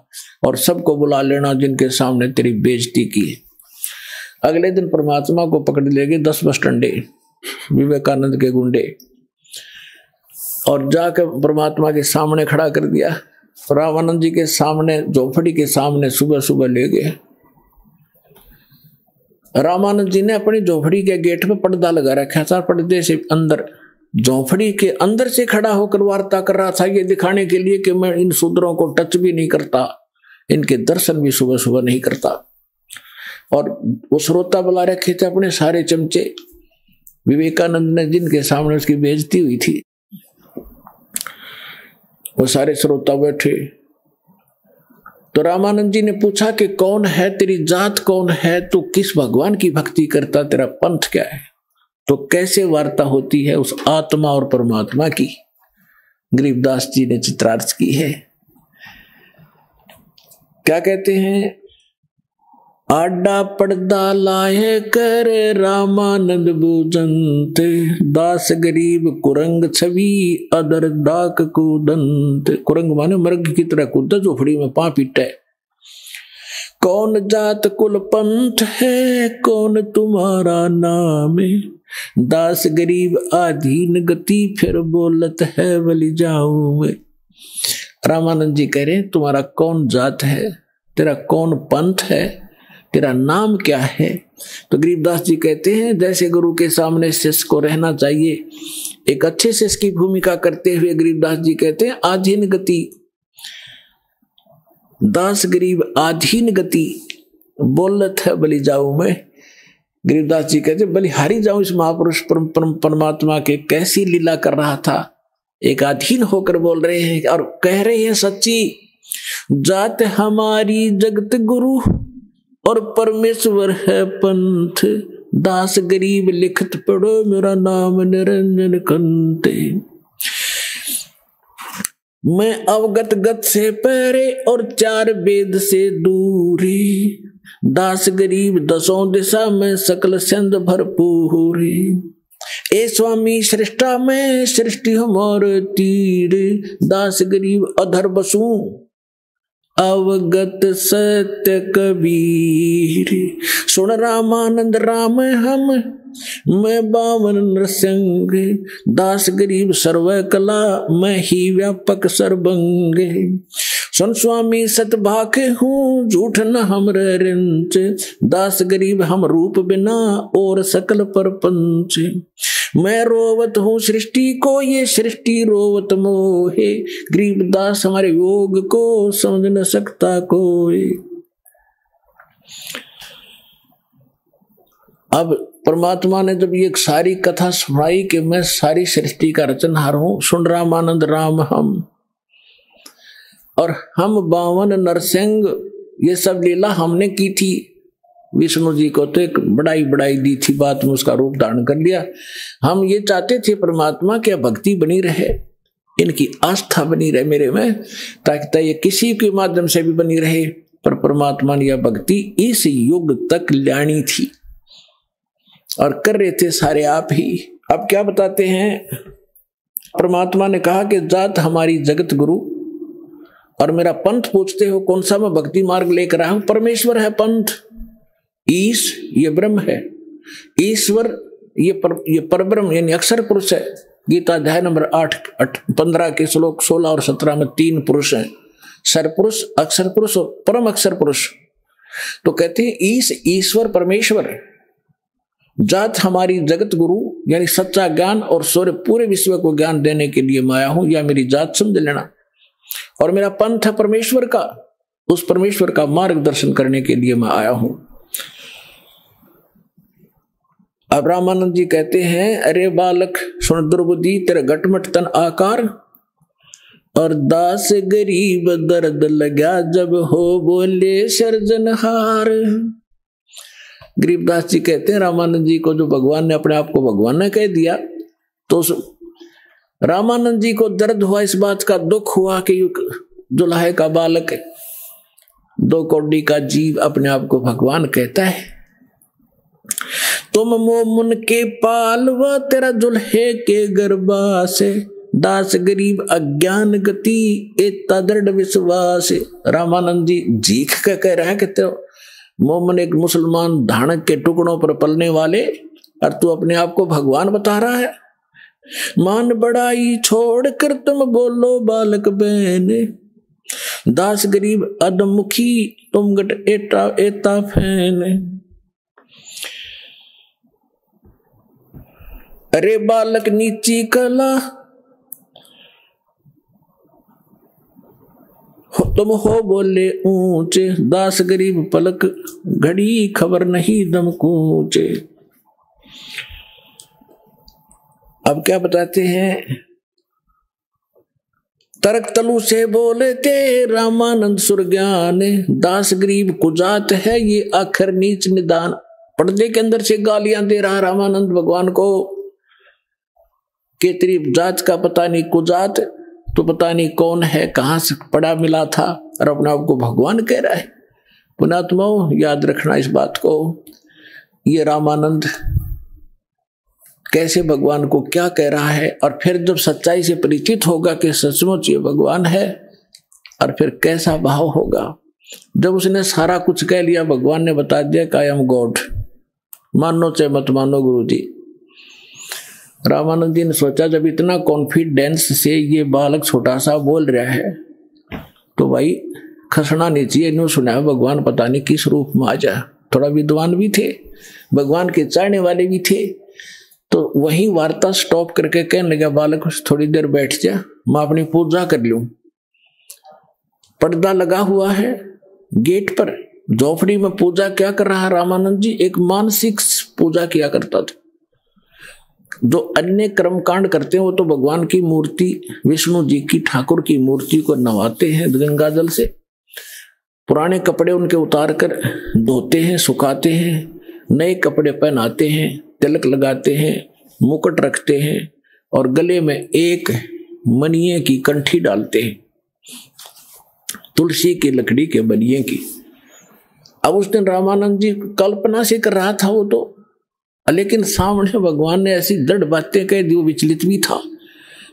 और सबको बुला लेना जिनके सामने तेरी बेइज्जती की है। अगले दिन परमात्मा को पकड़ ले गए 10 बस डंडे विवेकानंद के गुंडे और जाकर परमात्मा के सामने खड़ा कर दिया। रामानंद जी के सामने, झोपड़ी के सामने सुबह सुबह ले गए। रामानंद जी ने अपनी झोपड़ी के गेट पे पर्दा लगा रखा था, पर्दे से अंदर झोपड़ी के अंदर से खड़ा होकर वार्ता कर रहा था, ये दिखाने के लिए कि मैं इन शूद्रों को टच भी नहीं करता, इनके दर्शन भी सुबह सुबह नहीं करता। और वो श्रोता बुला रखे थे अपने सारे चमचे, विवेकानंद ने जिनके सामने उसकी बेइज्जती हुई थी, वो सारे श्रोता बैठे। तो रामानंद जी ने पूछा कि कौन है, तेरी जात कौन है, तू किस भगवान की भक्ति करता, तेरा पंथ क्या है? तो कैसे वार्ता होती है उस आत्मा और परमात्मा की, गरीबदास जी ने चित्रार्थ की है। क्या कहते हैं, आडा पर्दा लाए कर रामानंद बूजंत, दास गरीब कुरंग छवि अदर डाक कूदंत। कुरंग माने मृग की तरह कूदा, झोपड़ी में पांव पीटे। कौन जात कुल पंथ है, कौन तुम्हारा नाम, दास गरीब आधीन गति फिर बोलत है बलि जाऊं। रामानंद जी कह रहे तुम्हारा कौन जात है, तेरा कौन पंथ है, तेरा नाम क्या है? तो गरीबदास जी कहते हैं जैसे गुरु के सामने शिष्य को रहना चाहिए, एक अच्छे शिष्य की भूमिका करते हुए गरीबदास जी कहते हैं आधीन गति, दास गरीब आधीन गति बोलत है बलि जाऊं मैं। गरीबदास जी कहते बलिहारी जाऊं इस महापुरुष परमात्मा के, कैसी लीला कर रहा था, एक अधीन होकर बोल रहे हैं और कह रहे हैं सच्ची जात हमारी जगत गुरु और परमेश्वर है पंथ, दास गरीब लिखत पढ़ो मेरा नाम निरंजन कंते। मैं अवगत गत से परे और 4 वेद से दूरी, दास गरीब 10 दिशा में सकल सिंध भरपूरी। ए स्वामी सृष्टा में सृष्टि हमारे तीर, दास गरीब अधर बसू अवगत सत्य कबीर। सुन रामानंद राम हम मैं बावन नृसिंह, दास गरीब सर्व कला मैं ही व्यापक सर्वंग। सुन स्वामी सतभाक हूँ झूठ न हमरे रिंच, दास गरीब हम रूप बिना और सकल परपंच। मैं रोवत हूँ सृष्टि को ये सृष्टि रोवत मोहे, गरीब दास हमारे योग को समझ न सकता कोई। अब परमात्मा ने जब ये सारी कथा सुनाई कि मैं सारी सृष्टि का रचनहार हूं, सुन रामानंद राम हम और हम 52 नरसिंह, ये सब लीला हमने की थी। विष्णु जी को तो एक बड़ाई दी थी, बात में उसका रूप धारण कर लिया। हम ये चाहते थे परमात्मा की भक्ति बनी रहे, इनकी आस्था बनी रहे मेरे में, ताकि ये किसी के माध्यम से भी बनी रहे। पर परमात्मा ने यह भक्ति इस युग तक लानी थी और कर रहे थे सारे आप ही। अब क्या बताते हैं, परमात्मा ने कहा कि जात हमारी जगत गुरु और मेरा पंथ पूछते हो कौन सा मैं भक्ति मार्ग लेकर आया हूं। परमेश्वर है पंथ, ईश ये ब्रह्म है, ईश्वर ये परब्रह्म यानी अक्षर पुरुष है। गीता अध्याय नंबर 8-15 के श्लोक 16 और 17 में 3 पुरुष हैं, सरपुरुष, अक्षर पुरुष और परम अक्षर पुरुष। तो कहते हैं ईश ईश्वर परमेश्वर, जात हमारी जगत गुरु यानी सच्चा ज्ञान और सूर्य पूरे विश्व को ज्ञान देने के लिए मैं आया हूं, या मेरी जात समझ लेना। और मेरा पंथ है परमेश्वर का, उस परमेश्वर का मार्गदर्शन करने के लिए मैं आया हूं। अब रामानंद जी कहते हैं अरे बालक सुन दुर्बुद्धि तेरा घटमट तन आकार, और दास गरीब दर्द लगा जब हो बोले सर्जनहार। गरीबदास जी कहते हैं रामानंद जी को जो भगवान ने अपने आप को भगवान ने कह दिया, तो रामानंद जी को दर्द हुआ, इस बात का दुख हुआ कि दुल्हे का बालक 2 कौड़ी का जीव अपने आप को भगवान कहता है। तुम मोमुन के पालवा तेरा जुल्हे के गरबा से, दास गरीब अज्ञान गति एता दृढ़ विश्वास। रामानंद जी झीक के कह रहे हैं कि तो मोमन एक मुसलमान धानक के टुकड़ों पर पलने वाले, और तू अपने आप को भगवान बता रहा है। मान बड़ाई छोड़ कर तुम बोलो बालक बहन, दास गरीब अधमुखी तुम गट एता एता फैन। अरे बालक नीची कला तुम हो बोले ऊंचे, दास गरीब पलक घड़ी खबर नहीं दम कूचे। अब क्या बताते हैं, तर्क तलु से बोले थे रामानंद सुरज्ञान, दास गरीब कुजात है ये आखिर नीच निदान। पर्दे के अंदर से गालियां दे रहा रामानंद भगवान को कि तेरी जात का पता नहीं कुजात, तो पता नहीं कौन है, कहां से पड़ा मिला था, और अपने आप को भगवान कह रहा है। पुणात्माओं याद रखना इस बात को, ये रामानंद कैसे भगवान को क्या कह रहा है, और फिर जब सच्चाई से परिचित होगा कि सचमुच ये भगवान है, और फिर कैसा भाव होगा। जब उसने सारा कुछ कह लिया, भगवान ने बता दिया कि आई एम गॉड, मानो चाहे मत मानो गुरु जी। रामानंद जी ने सोचा जब इतना कॉन्फिडेंस से ये बालक छोटा सा बोल रहा है, तो भाई खसना नहीं चाहिए। इन्हों सुना है भगवान पता नहीं किस रूप में आ जाए। थोड़ा विद्वान भी थे, भगवान के चाहने वाले भी थे, तो वही वार्ता स्टॉप करके कहने लगा, बालक थोड़ी देर बैठ जा, मैं अपनी पूजा कर लूं। पर्दा लगा हुआ है गेट पर, झोपड़ी में पूजा क्या कर रहा है रामानंद जी? एक मानसिक पूजा किया करता था। जो अन्य कर्मकांड करते हैं वो तो भगवान की मूर्ति, विष्णु जी की, ठाकुर की मूर्ति को नवाते हैं गंगा जल से, पुराने कपड़े उनके उतार कर धोते हैं, सुखाते हैं, नए कपड़े पहनाते हैं, तिलक लगाते हैं, मुकुट रखते हैं, और गले में एक मनिये की कंठी डालते हैं, तुलसी की लकड़ी के बनिये की। अब उस दिन रामानंद जी कल्पना से कर रहा था वो तो, लेकिन सामने भगवान ने ऐसी दृढ़ बातें कह दी, वो विचलित भी था।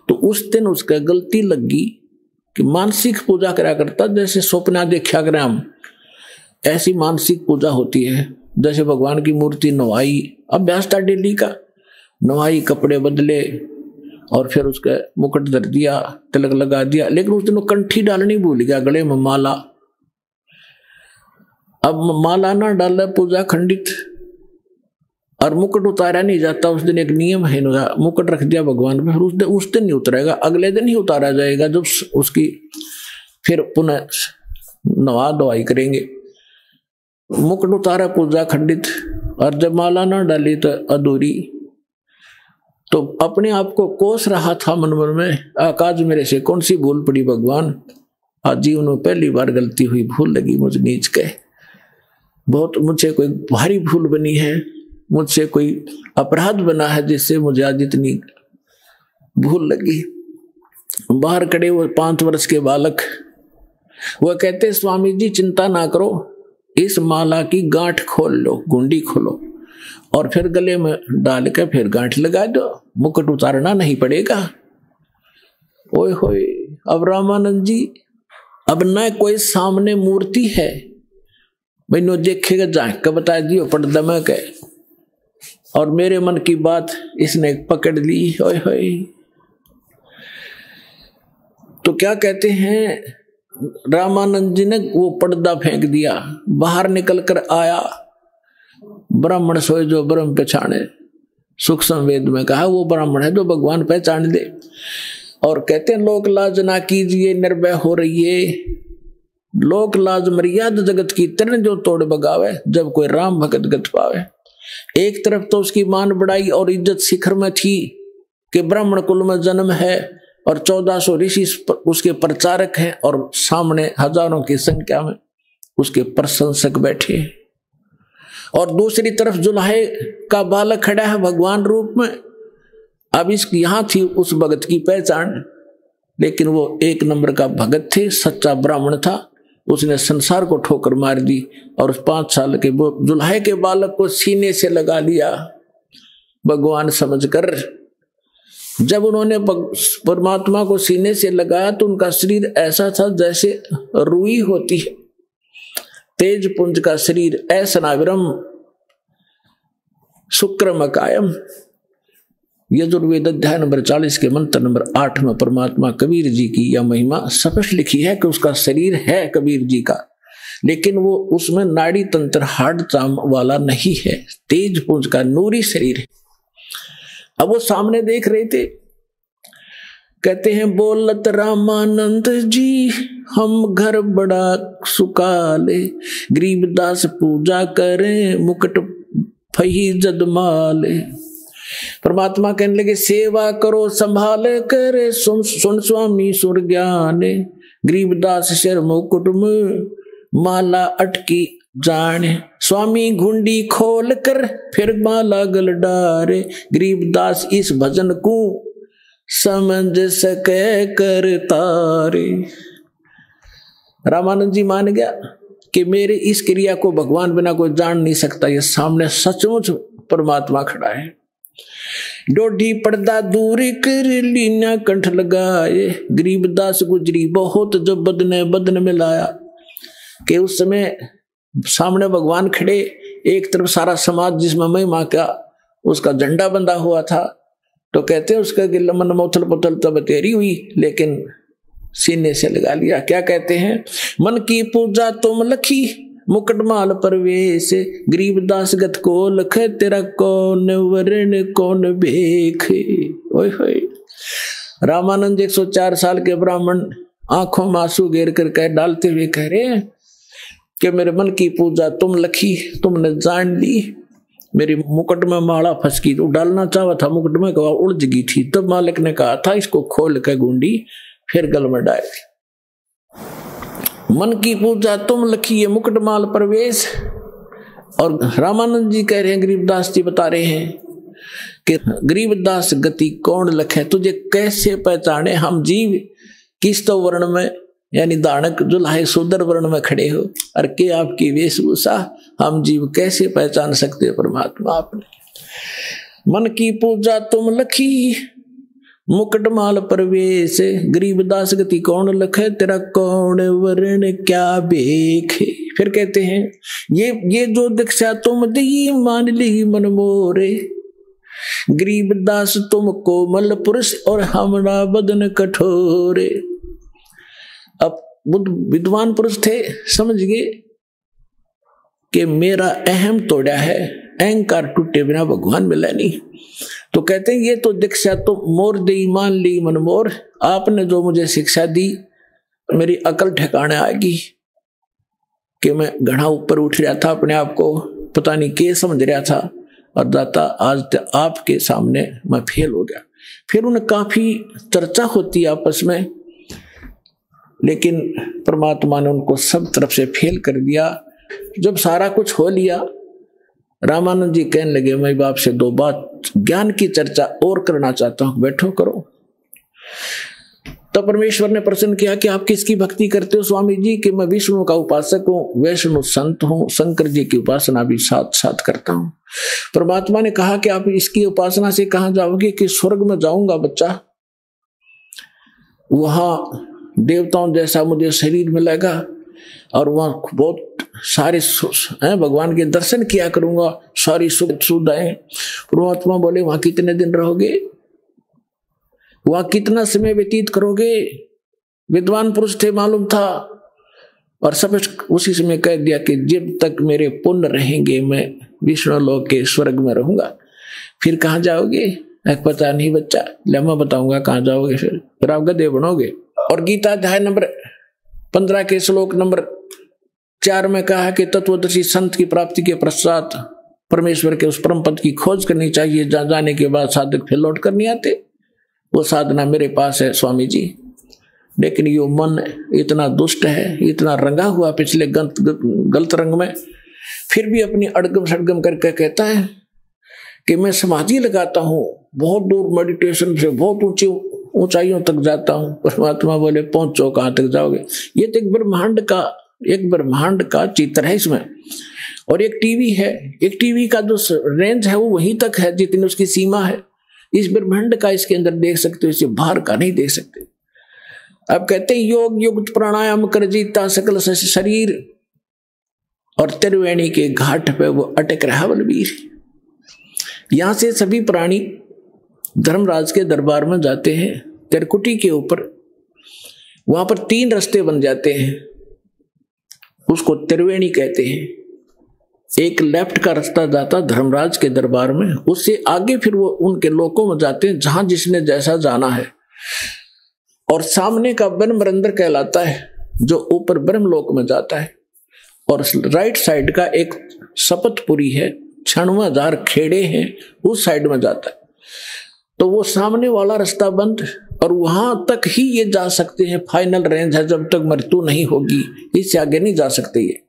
तो उस दिन उसका गलती लगी कि मानसिक पूजा करा करता, जैसे स्वप्ना देखा करें हम, ऐसी मानसिक पूजा होती है। जैसे भगवान की मूर्ति नवाई, अभ्यास था डेली का, नवाई, कपड़े बदले, और फिर उसका मुकुट धर दिया, तिलक लगा दिया, लेकिन उस दिन वो कंठी डालनी भूल गया, गले में माला। अब माला ना डाला पूजा खंडित, और मुकुट उतारा नहीं जाता। उस दिन एक नियम है, मुकुट रख दिया भगवान पे, फिर उस दिन नहीं उतरेगा, अगले दिन ही उतारा जाएगा, जब उसकी फिर पुनः नवा दवाई करेंगे। मुकुट उतारा पूजा खंडित, और जब माला ना डाली तो अधूरी। तो अपने आप को कोस रहा था मन मन में, आकाश मेरे से कौन सी भूल पड़ी भगवान, आज जीवन में पहली बार गलती हुई, भूल लगी मुझ नीच के, बहुत मुझसे कोई भारी भूल बनी है, मुझसे कोई अपराध बना है जिससे मुझे आज इतनी भूल लगी। बाहर खड़े वो 5 वर्ष के बालक, वह कहते स्वामी जी चिंता ना करो, इस माला की गांठ खोल लो, गुंडी खोलो, और फिर गले में डाल के फिर गांठ लगा दो, मुकुट उतारना नहीं पड़ेगा। ओए होए, अब रामानंद जी, अब न कोई सामने मूर्ति है, मैंने देखेगा जाके का बता दियो पर्दा में के, और मेरे मन की बात इसने पकड़ ली। होय होय, तो क्या कहते हैं, रामानंद जी ने वो पर्दा फेंक दिया, बाहर निकल कर आया। ब्राह्मण सोए जो ब्रह्म पहचाने, सुख संवेद में कहा वो ब्राह्मण है जो भगवान पहचान दे। और कहते हैं लोक लाज ना कीजिए, निर्भय हो रही है, लोक लाज मर्यादा जगत की तरण जो तोड़ बगावे, जब कोई राम भगत गत पावे। एक तरफ तो उसकी मान बढ़ाई और इज्जत शिखर में थी कि ब्राह्मण कुल में जन्म है, और 1400 ऋषि उसके प्रचारक हैं, और सामने हजारों की संख्या में उसके प्रशंसक बैठे। और दूसरी तरफ जुल्हे का बालक खड़ा है भगवान रूप में। अब इसकी यहां थी उस भगत की पहचान, लेकिन वो 1 नंबर का भगत थे, सच्चा ब्राह्मण था, उसने संसार को ठोकर मार दी और उस 5 साल के जुल्हे के बालक को सीने से लगा लिया भगवान समझकर। जब उन्होंने परमात्मा को सीने से लगाया तो उनका शरीर ऐसा था जैसे रुई होती है, तेज पुंज का शरीर, ऐसनाविरम शुक्रमकायम। यजुर्वेद अध्याय नंबर 40 के मंत्र नंबर 8 में परमात्मा कबीर जी की यह महिमा स्पष्ट लिखी है कि उसका शरीर है कबीर जी का, लेकिन वो उसमें नाड़ी तंत्र हार्ड चाम वाला नहीं है, तेज पुंज का नूरी शरीर है। अब वो सामने देख रहे थे, कहते हैं बोलत रामानंद जी हम घर बड़ा सुकाले, गरीबदास पूजा करें मुकुट फही जदमाले। परमात्मा कहने लगे सेवा करो संभाल करे, सुन स्वामी सुर ज्ञान, गरीबदास सिर मुकुट में माला अटकी जाने, स्वामी घुंडी खोल कर फिर माला गल डारे, गरीबदास इस भजन को समझ सके कर तारे। रामानंद जी मान गया कि मेरे इस क्रिया को भगवान बिना कोई जान नहीं सकता, ये सामने सचमुच परमात्मा खड़ा है। डोडी पर्दा दूर कर लीना कंठ लगाए, गरीबदास गुजरी बहुत जो बदने बदन में लाया। कि उस समय सामने भगवान खड़े, एक तरफ सारा समाज जिसमें महिमा का उसका झंडा बंधा हुआ था, तो कहते हैं उसका गिल्ला मन मोथल पुतल तब तेरी हुई, लेकिन सीने से लगा लिया। क्या कहते हैं, मन की पूजा तुम लखी मुकटमाल परवेश, गरीबदास गत को लख तेरा कौन वर्ण कौन भेख। ओए होए, रामानंद 104 साल के ब्राह्मण आंखों में आंसू घेर कर कह डालते हुए कह रहे हैं कि मेरे मन की पूजा तुम लखी, तुमने जान ली। मेरी मुकुट में माला फंस गई, तो डालना चाहा था मुकुट में, कहा उलझ गई थी। तब मालिक ने कहा था इसको खोल के गुंडी फिर गल में डाल। मन की पूजा तुम लखी है मुकुटमाल प्रवेश। और रामानंद जी कह रहे हैं, गरीबदास जी बता रहे हैं कि गरीबदास गति कौन लखे, तुझे कैसे पहचाने। हम जीव किस तो वर्ण में यानी दानक जुल्हे शूद्र वर्ण में खड़े हो, और के आपकी वेशभूषा, हम जीव कैसे पहचान सकते परमात्मा आपने। मन की पूजा तुम लखी मुकुटमाल प्रवेश, गरीबदास गति कौन लखे तेरा कौन वर्ण क्या बेख। फिर कहते हैं ये जो दीक्षा तुम दी मान ली मन मोरे, गरीबदास तुम कोमल पुरुष और हमरा बदन कठोरे। अब बुद्ध विद्वान पुरुष थे, समझ गए कि मेरा अहम तोड़ा है, अहंकार टूटे बिना भगवान मिला नहीं। तो कहते हैं ये तो दीक्षा तो मोर दे मान ली मन मोर, आपने जो मुझे शिक्षा दी मेरी अकल ठिकाने आएगी कि मैं घड़ा ऊपर उठ रहा था, अपने आप को पता नहीं क्या समझ रहा था, और दाता आज आपके सामने मैं फेल हो गया। फिर उन्हें काफी चर्चा होती आपस में, लेकिन परमात्मा ने उनको सब तरफ से फेल कर दिया। जब सारा कुछ हो लिया, रामानंद जी कहने लगे मैं बाप से 2 बात ज्ञान की चर्चा और करना चाहता हूं, बैठो करो। तब परमेश्वर ने प्रश्न किया कि आप किसकी भक्ति करते हो स्वामी जी। कि मैं विष्णु का उपासक हूं, वैष्णु संत हूं, शंकर जी की उपासना भी साथ साथ करता हूं। परमात्मा ने कहा कि आप इसकी उपासना से कहां जाओगे। कि स्वर्ग में जाऊंगा बच्चा, वहां देवताओं जैसा मुझे शरीर मिलेगा, और वहां बहुत सारे भगवान के दर्शन किया करूंगा, सारी सुख सुविधाएं। परमात्मा बोले वहां कितने दिन रहोगे, वहां कितना समय व्यतीत करोगे। विद्वान पुरुष थे, मालूम था, और सब उसी समय कह दिया कि जब तक मेरे पुण्य रहेंगे मैं विष्णु लोक के स्वर्ग में रहूंगा। फिर कहाँ जाओगे, पता नहीं बच्चा, लम्हा बताऊंगा कहाँ जाओगे। फिर आप गधे बनोगे। और गीता अध्याय नंबर 15 के श्लोक नंबर 4 में कहा कि तत्वदर्शी संत की प्राप्ति के पश्चात परमेश्वर के उस परम पद की खोज करनी चाहिए, जहां जाने के बाद साधक फिर लौट कर नहीं आते। वो साधना मेरे पास है स्वामी जी, लेकिन ये मन इतना दुष्ट है, इतना रंगा हुआ पिछले गलत रंग में, फिर भी अपनी अड़गम सड़गम करके कहता है कि मैं समाधि लगाता हूँ, बहुत दूर मेडिटेशन से बहुत ऊंची ऊंचाइयों तक जाता हूँ। परमात्मा बोले पहुंचो, कहाँ तक जाओगे। ये तो एक ब्रह्मांड का एक ब्रह्मांड का चित्र है इसमें। और एक टीवी है, एक टीवी का जो रेंज है वो वहीं तक है जितनी उसकी सीमा है। इस ब्रह्मांड का इसके अंदर देख सकते हो, इसे बाहर का नहीं देख सकते। अब कहते हैं योग युक्त प्राणायाम कर जीता सकल शरीर, और त्रिवेणी के घाट पे वो अटक रहा बलबीर। यहां से सभी प्राणी धर्मराज के दरबार में जाते हैं, त्रिकुटी के ऊपर। वहां पर 3 रास्ते बन जाते हैं, उसको त्रिवेणी कहते हैं। एक लेफ्ट का रास्ता जाता धर्मराज के दरबार में, उससे आगे फिर वो उनके लोकों में जाते हैं जहां जिसने जैसा जाना है। और सामने का ब्रह्मरंध्र कहलाता है जो ऊपर ब्रह्मलोक में जाता है। और राइट साइड का एक शपथपुरी है, 96,000 खेड़े हैं, उस साइड में जाता है। तो वो सामने वाला रास्ता बंद, और वहां तक ही ये जा सकते हैं, फाइनल रेंज है, जब तक मृत्यु नहीं होगी इससे आगे नहीं जा सकते ये।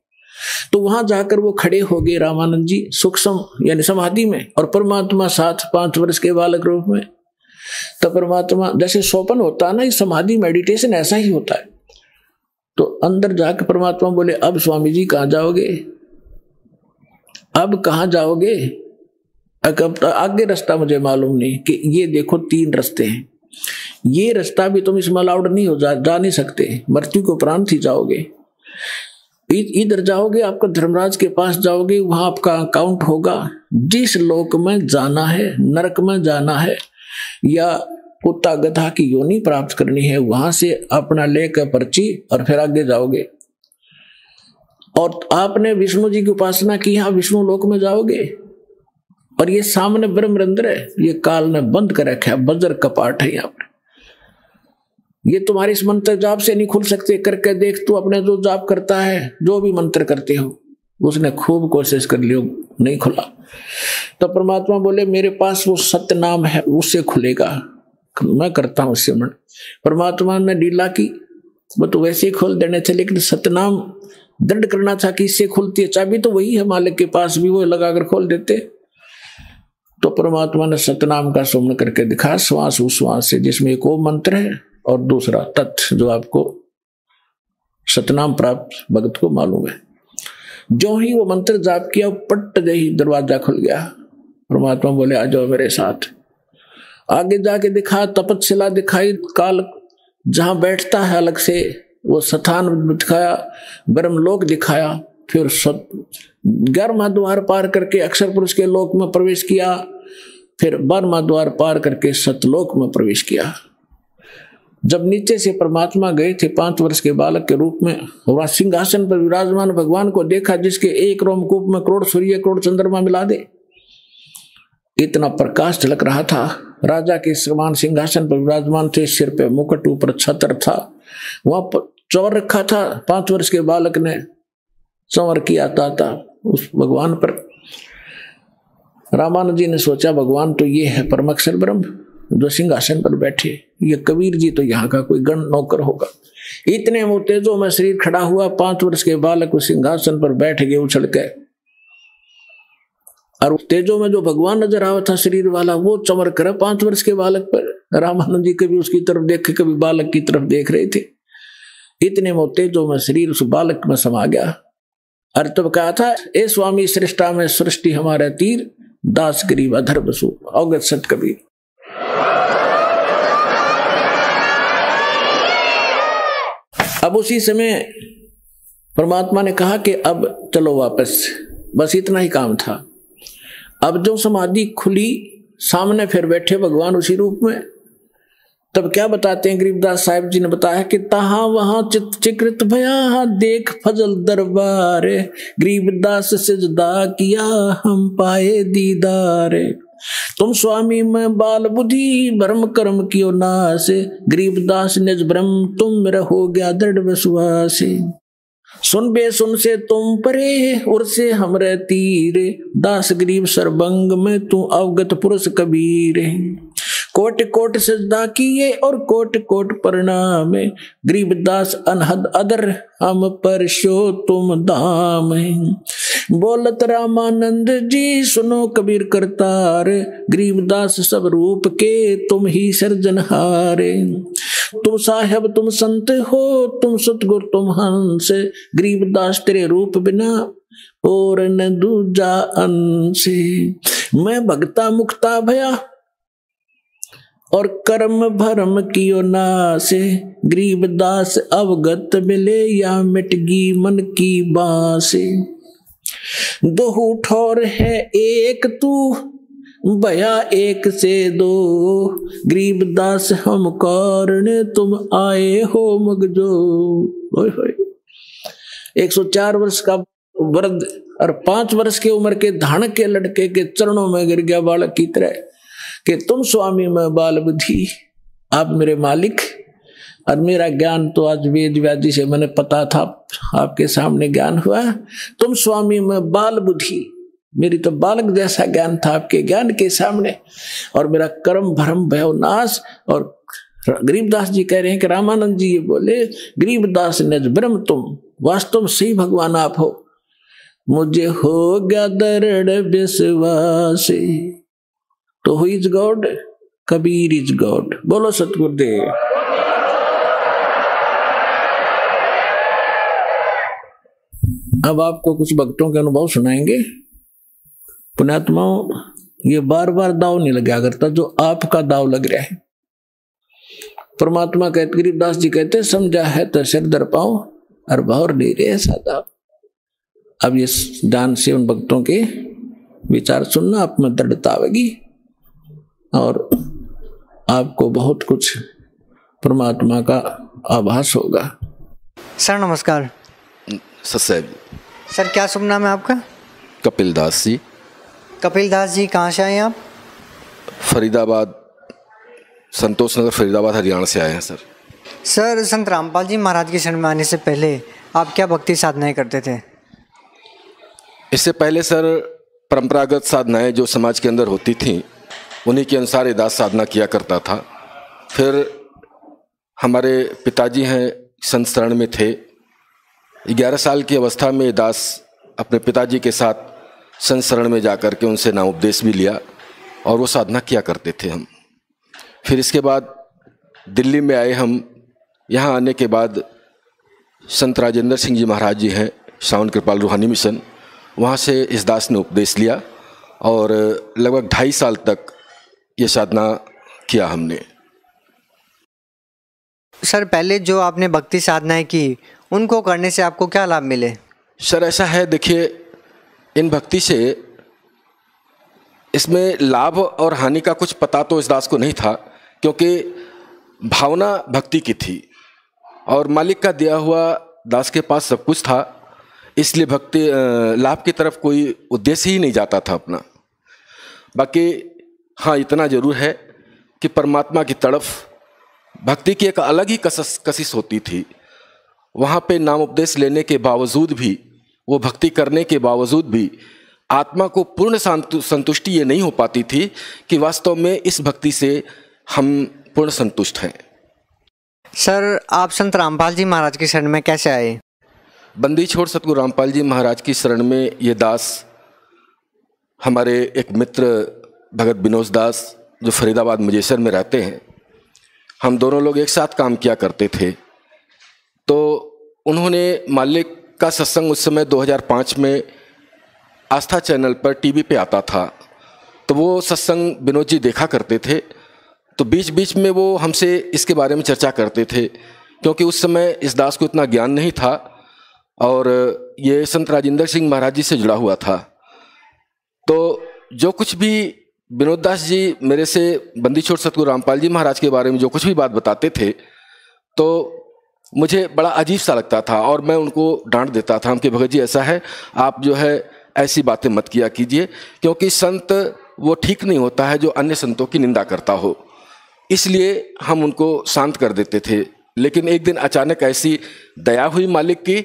तो वहां जाकर वो खड़े हो गए रामानंद जी सूक्ष्म यानी समाधि में, और परमात्मा साथ 5 वर्ष के बालक रूप में। तो परमात्मा जैसे सोपन होता है ना, इस समाधि मेडिटेशन ऐसा ही होता है। तो अंदर जाकर परमात्मा बोले, अब स्वामी जी कहां जाओगे, अब कहां जाओगे? आगे रास्ता मुझे मालूम नहीं, कि ये देखो 3 रास्ते हैं, ये रास्ता भी तुम इसमें अलाउड नहीं हो, जा नहीं सकते, मृत्यु को उपरांत ही जाओगे। इधर जाओगे, आपका धर्मराज के पास जाओगे, वहां आपका अकाउंट होगा। जिस लोक में जाना है, नरक में जाना है या कुत्ता गधा की योनि प्राप्त करनी है, वहां से अपना लेकर पर्ची और फिर आगे जाओगे। और आपने विष्णु जी की उपासना की, यहां विष्णु लोक में जाओगे। और ये सामने ब्रह्मरंध्र है, ये काल ने बंद कर रखा है, बज्र कपाट है यहाँ पर। ये तुम्हारे इस मंत्र जाप से नहीं खुल सकते, करके देख तू अपने जो जाप करता है, जो भी मंत्र करते हो, उसने खूब कोशिश कर लियो, नहीं खुला। तो परमात्मा बोले, मेरे पास वो सत्य नाम है, उससे खुलेगा, मैं करता हूं उससे मन। परमात्मा ने लीला की, वो तो वैसे ही खोल देने थे, लेकिन सतनाम दृढ़ करना था कि इससे खुलती है। चाबी तो वही है मालिक के पास, भी वो लगाकर खोल देते। तो परमात्मा ने सतनाम का सुमन करके दिखा, श्वास उश्वास से, जिसमें एक वो मंत्र है और दूसरा तत्व जो आपको सतनाम प्राप्त भगत को मालूम है। जो ही वो मंत्र जाप किया, पट दे ही दरवाजा खुल गया। परमात्मा बोले, आ जाओ मेरे साथ। आगे जाके दिखा, तपस्या दिखाई, काल जहां बैठता है अलग से वो स्थान दिखाया, ब्रह्मलोक दिखाया। फिर 11वां द्वार पार करके अक्षर पुरुष के लोक में प्रवेश किया, फिर 12वां द्वार पार करके सतलोक में प्रवेश किया। जब नीचे से परमात्मा गए थे 5 वर्ष के बालक के रूप में, वह सिंहासन पर विराजमान भगवान को देखा, जिसके एक रोमकूप में करोड़ सूर्य करोड़ चंद्रमा मिला दे, इतना प्रकाश झलक रहा था। राजा के समान सिंहासन पर विराजमान थे, सिर पे मुकुट, ऊपर छत्र था, वहां पर चौर रखा था। 5 वर्ष के बालक ने चौर किया था उस भगवान पर। रामानुज जी ने सोचा, भगवान तो ये है परमक्षर ब्रह्म जो सिंहासन पर बैठे, ये कबीर जी तो यहाँ का कोई गण नौकर होगा। इतने में तेजो में शरीर खड़ा हुआ, 5 वर्ष के बालक उस सिंहासन पर बैठ गए उछल के। और तेजो में जो भगवान नजर आवा था शरीर वाला, वो चमक कर 5 वर्ष के बालक पर। रामानंद जी कभी उसकी तरफ देखे, कभी बालक की तरफ देख रहे थे। इतने में तेजो में शरीर उस बालक में समा गया। और तब कहा था, ए स्वामी सृष्टा में सृष्टि हमारा तीर, दास गरीब अधर बसु अवगत सत कबीर। अब उसी समय परमात्मा ने कहा कि अब चलो वापस, बस इतना ही काम था। अब जो समाधि खुली, सामने फिर बैठे भगवान उसी रूप में। तब क्या बताते हैं गरीबदास साहिब जी ने बताया कि तहा वहां चित चिकृत भया, देख फजल दरबार, गरीबदास सिजदा किया, हम पाए दीदार। तुम स्वामी में बाल बुद्धि, भ्रम कर्म कियो नाश, गरीबदास निज ब्रह्म तुम रहो गया दृढ़ विश्वास। सुन बे सुन से तुम परे, उर से हमरे तीर, दास गरीब सरबंग में तू अवगत पुरुष कबीर। कोट कोट सजदा किए और कोट कोट प्रणाम, गरीबदास अनहद अदर हम पर शो तुम धाम। बोलत रामानंद जी सुनो कबीर करतार, गरीबदास सब रूप के तुम ही सर्जनहार। तुम साहेब तुम संत हो, तुम सतगुर तुम हंस, गरीबदास तेरे रूप बिना और न दूजा अंश। मैं भगता मुक्ता भया और कर्म भरम कियो नाश, गरीबदास अवगत मिले या मिटगी मन की बास। दो ठौर है एक तू भया एक से दो, गरीबदास हम कारण तुम आए हो मगजो। 104 वर्ष का वृद्ध और 5 वर्ष की उम्र के धान के लड़के के चरणों में गिर गया बालक की तरह कि तुम स्वामी मैं बाल बुद्धि, आप मेरे मालिक। और मेरा ज्ञान तो आज वेद व्याधि से मैंने पता था, आपके सामने ज्ञान हुआ। तुम स्वामी मैं बाल बुद्धि, मेरी तो बालक जैसा ज्ञान था आपके ज्ञान के सामने। और मेरा कर्म भरम भयो नाश। और गरीबदास जी कह रहे हैं कि रामानंद जी ये बोले, गरीबदास निज ब्रह्म तुम, वास्तव में सही भगवान आप हो। मुझे हो गया दृढ़ विश्वास, तो who is God, Kabir is God. बोलो सतगुरुदेव। अब आपको कुछ भक्तों के अनुभव सुनाएंगे। पुण्यात्माओं, ये बार बार दाव नहीं लगा करता जो आपका दाव लग रहा है। परमात्मा कहते, गरीबदास जी कहते, समझा है तो सिर दर पाओ और भौर नहीं रे सादा। अब ये ध्यान से उन भक्तों के विचार सुनना, आप में दृढ़ता आवेगी और आपको बहुत कुछ परमात्मा का आभास होगा। सर नमस्कार। सर क्या शुभ नाम है आपका? कपिल दास जी। कपिल दास जी कहाँ से आए हैं आप? फरीदाबाद, संतोष नगर फरीदाबाद हरियाणा से आए हैं सर। सर संत रामपाल जी महाराज के शरण में आने से पहले आप क्या भक्ति साधनाएं करते थे? इससे पहले सर परंपरागत साधनाएं जो समाज के अंदर होती थीं उन्हीं के अनुसार दास साधना किया करता था। फिर हमारे पिताजी हैं संत शरण में थे। 11 साल की अवस्था में दास अपने पिताजी के साथ संत शरण में जाकर के उनसे नाम उपदेश भी लिया और वो साधना किया करते थे हम। फिर इसके बाद दिल्ली में आए हम। यहाँ आने के बाद संत राजेंद्र सिंह जी महाराज जी हैं, श्रावण कृपाल रूहानी मिशन, वहाँ से इस दास ने उपदेश लिया और लगभग 2.5 साल तक ये साधना किया हमने। सर पहले जो आपने भक्ति साधनाएं की उनको करने से आपको क्या लाभ मिले? सर ऐसा है, देखिए इन भक्ति से इसमें लाभ और हानि का कुछ पता तो इस दास को नहीं था, क्योंकि भावना भक्ति की थी और मालिक का दिया हुआ दास के पास सब कुछ था, इसलिए भक्ति लाभ की तरफ कोई उद्देश्य ही नहीं जाता था अपना। बाकी हाँ इतना जरूर है कि परमात्मा की तरफ भक्ति की एक अलग ही कशिश होती थी। वहाँ पे नाम उपदेश लेने के बावजूद भी, वो भक्ति करने के बावजूद भी आत्मा को पूर्ण संतुष्टि ये नहीं हो पाती थी कि वास्तव में इस भक्ति से हम पूर्ण संतुष्ट हैं। सर आप संत रामपाल जी महाराज की शरण में कैसे आए? बंदी छोड़ सतगुरु रामपाल जी महाराज की शरण में ये दास हमारे एक मित्र भगत विनोद दास जो फरीदाबाद मुजेसर में रहते हैं, हम दोनों लोग एक साथ काम किया करते थे। तो उन्होंने मालिक का सत्संग उस समय 2005 में आस्था चैनल पर टीवी पे आता था, तो वो सत्संग विनोद जी देखा करते थे। तो बीच बीच में वो हमसे इसके बारे में चर्चा करते थे, क्योंकि उस समय इस दास को इतना ज्ञान नहीं था और ये संत राजेंद्र सिंह महाराज जी से जुड़ा हुआ था। तो जो कुछ भी विनोद दास जी मेरे से बंदी छोड़ सतगुरु रामपाल जी महाराज के बारे में जो कुछ भी बात बताते थे, तो मुझे बड़ा अजीब सा लगता था और मैं उनको डांट देता था कि भगत जी ऐसा है, आप जो है ऐसी बातें मत किया कीजिए, क्योंकि संत वो ठीक नहीं होता है जो अन्य संतों की निंदा करता हो। इसलिए हम उनको शांत कर देते थे। लेकिन एक दिन अचानक ऐसी दया हुई मालिक की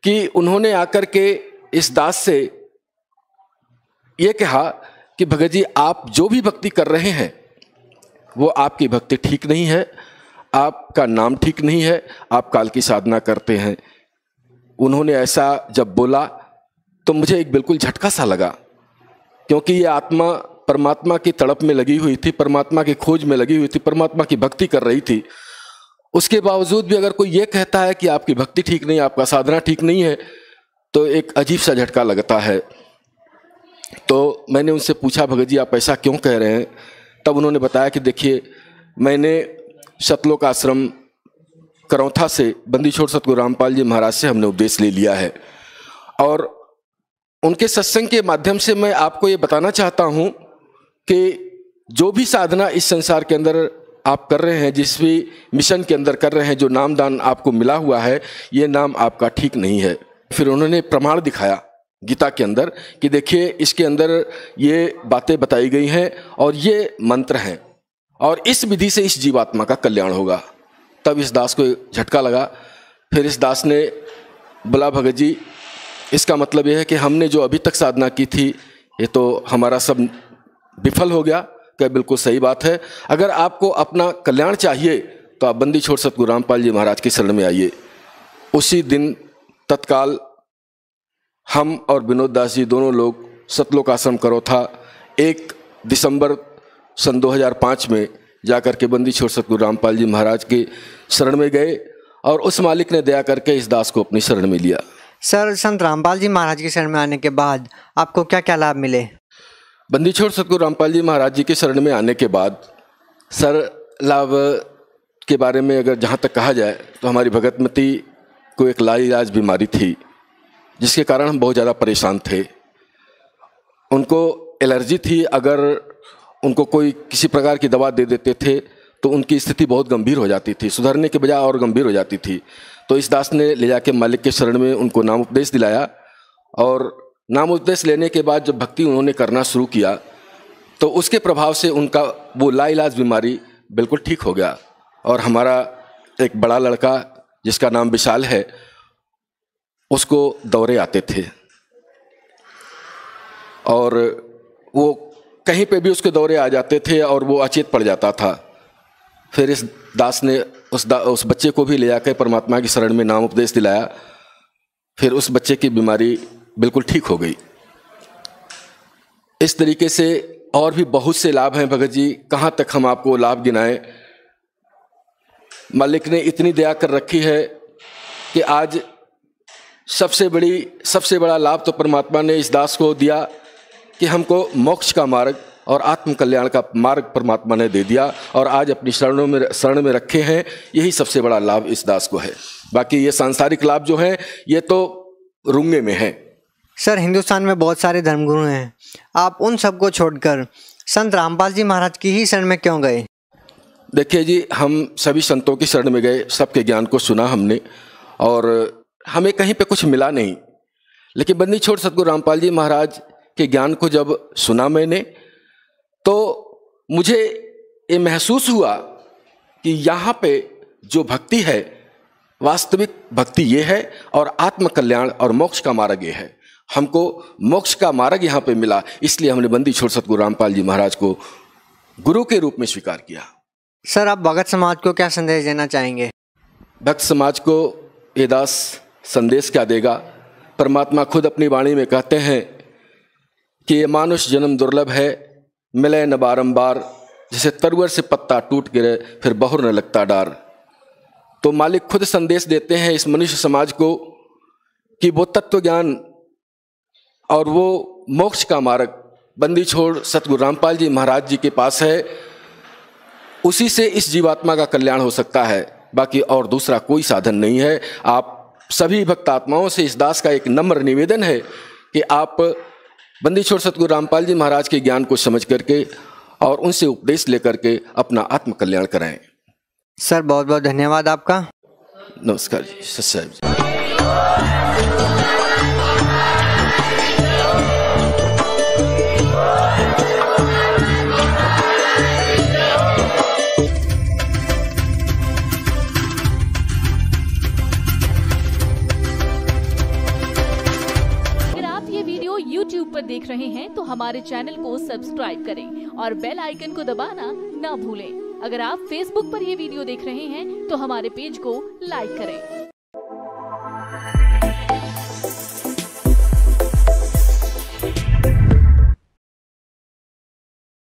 कि उन्होंने आकर के इस दास से ये कहा कि भगत जी आप जो भी भक्ति कर रहे हैं वो आपकी भक्ति ठीक नहीं है, आपका नाम ठीक नहीं है, आप काल की साधना करते हैं। उन्होंने ऐसा जब बोला तो मुझे एक बिल्कुल झटका सा लगा, क्योंकि ये आत्मा परमात्मा की तड़प में लगी हुई थी, परमात्मा की खोज में लगी हुई थी, परमात्मा की भक्ति कर रही थी उसके बावजूद भी अगर कोई ये कहता है कि आपकी भक्ति ठीक नहीं, आपका साधना ठीक नहीं है, तो एक अजीब सा झटका लगता है। तो मैंने उनसे पूछा, भगत जी आप ऐसा क्यों कह रहे हैं? तब उन्होंने बताया कि देखिए, मैंने सतलोक आश्रम करौथा से बंदी छोड़ सतगुरु रामपाल जी महाराज से हमने उपदेश ले लिया है, और उनके सत्संग के माध्यम से मैं आपको ये बताना चाहता हूँ कि जो भी साधना इस संसार के अंदर आप कर रहे हैं, जिस भी मिशन के अंदर कर रहे हैं, जो नामदान आपको मिला हुआ है, ये नाम आपका ठीक नहीं है। फिर उन्होंने प्रमाण दिखाया गीता के अंदर कि देखिए इसके अंदर ये बातें बताई गई हैं और ये मंत्र हैं, और इस विधि से इस जीवात्मा का कल्याण होगा। तब इस दास को झटका लगा। फिर इस दास ने बोला, भगत जी इसका मतलब यह है कि हमने जो अभी तक साधना की थी ये तो हमारा सब विफल हो गया। क्या बिल्कुल सही बात है। अगर आपको अपना कल्याण चाहिए तो आप बंदी छोड़ सतगुरु रामपाल जी महाराज की शरण में आइए। उसी दिन तत्काल हम और विनोद दास जी दोनों लोग सतलोक आश्रम करौथा 1 दिसंबर सन 2005 में जाकर के बंदी छोड़ सतगुरु रामपाल जी महाराज की शरण में गए, और उस मालिक ने दया करके इस दास को अपनी शरण में लिया। सर, संत रामपाल जी महाराज की शरण में आने के बाद आपको क्या क्या लाभ मिले? बंदी छोड़ सतगुरु रामपाल जी महाराज जी के शरण में आने के बाद सर, लाभ के बारे में अगर जहाँ तक कहा जाए तो हमारी भगतमती को एक लाइलाज बीमारी थी, जिसके कारण हम बहुत ज़्यादा परेशान थे। उनको एलर्जी थी, अगर उनको कोई किसी प्रकार की दवा दे देते थे तो उनकी स्थिति बहुत गंभीर हो जाती थी, सुधरने के बजाय और गंभीर हो जाती थी। तो इस दास ने ले जाके मालिक के शरण में उनको नाम उपदेश दिलाया, और नाम उपदेश लेने के बाद जब भक्ति उन्होंने करना शुरू किया तो उसके प्रभाव से उनका वो लाइलाज बीमारी बिल्कुल ठीक हो गया। और हमारा एक बड़ा लड़का जिसका नाम विशाल है, उसको दौरे आते थे, और वो कहीं पे भी उसके दौरे आ जाते थे और वो अचेत पड़ जाता था। फिर इस दास ने उस बच्चे को भी ले जाकर परमात्मा की शरण में नाम उपदेश दिलाया। फिर उस बच्चे की बीमारी बिल्कुल ठीक हो गई। इस तरीके से और भी बहुत से लाभ हैं भगत जी, कहाँ तक हम आपको लाभ गिनाएं। मालिक ने इतनी दया कर रखी है कि आज सबसे बड़ा लाभ तो परमात्मा ने इस दास को दिया कि हमको मोक्ष का मार्ग और आत्म कल्याण का मार्ग परमात्मा ने दे दिया, और आज अपनी शरण में रखे हैं। यही सबसे बड़ा लाभ इस दास को है। बाकी ये सांसारिक लाभ जो हैं ये तो रूंगे में हैं। सर, हिंदुस्तान में बहुत सारे धर्मगुरु हैं, आप उन सबको छोड़कर संत रामपाल जी महाराज की ही शरण में क्यों गए? देखिए जी, हम सभी संतों की शरण में गए, सबके ज्ञान को सुना हमने, और हमें कहीं पे कुछ मिला नहीं। लेकिन बंदी छोड़ सतगुरु रामपाल जी महाराज के ज्ञान को जब सुना मैंने, तो मुझे ये महसूस हुआ कि यहाँ पे जो भक्ति है, वास्तविक भक्ति ये है, और आत्म कल्याण और मोक्ष का मार्ग ये है। हमको मोक्ष का मार्ग यहाँ पे मिला, इसलिए हमने बंदी छोड़ सतगुरु रामपाल जी महाराज को गुरु के रूप में स्वीकार किया। सर, आप भगत समाज को क्या संदेश देना चाहेंगे? भक्त समाज को ये दास संदेश क्या देगा? परमात्मा खुद अपनी वाणी में कहते हैं कि ये मानुष जन्म दुर्लभ है, मिले न बारंबार, जैसे तरुवर से पत्ता टूट गिरे फिर बहुर न लगता डार। तो मालिक खुद संदेश देते हैं इस मनुष्य समाज को कि वो तत्व ज्ञान और वो मोक्ष का मार्ग बंदी छोड़ सतगुरु रामपाल जी महाराज जी के पास है। उसी से इस जीवात्मा का कल्याण हो सकता है, बाकी और दूसरा कोई साधन नहीं है। आप सभी भक्त आत्माओं से इस दास का एक नम्र निवेदन है कि आप बंदी छोड़ सतगुरु रामपाल जी महाराज के ज्ञान को समझ करके और उनसे उपदेश लेकर के अपना आत्म कल्याण कराएं। सर, बहुत बहुत धन्यवाद आपका। नमस्कार जी, सत श्री अकाल। YouTube पर देख रहे हैं तो हमारे चैनल को सब्सक्राइब करें और बेल आइकन को दबाना ना भूलें। अगर आप Facebook पर ये वीडियो देख रहे हैं तो हमारे पेज को लाइक करें।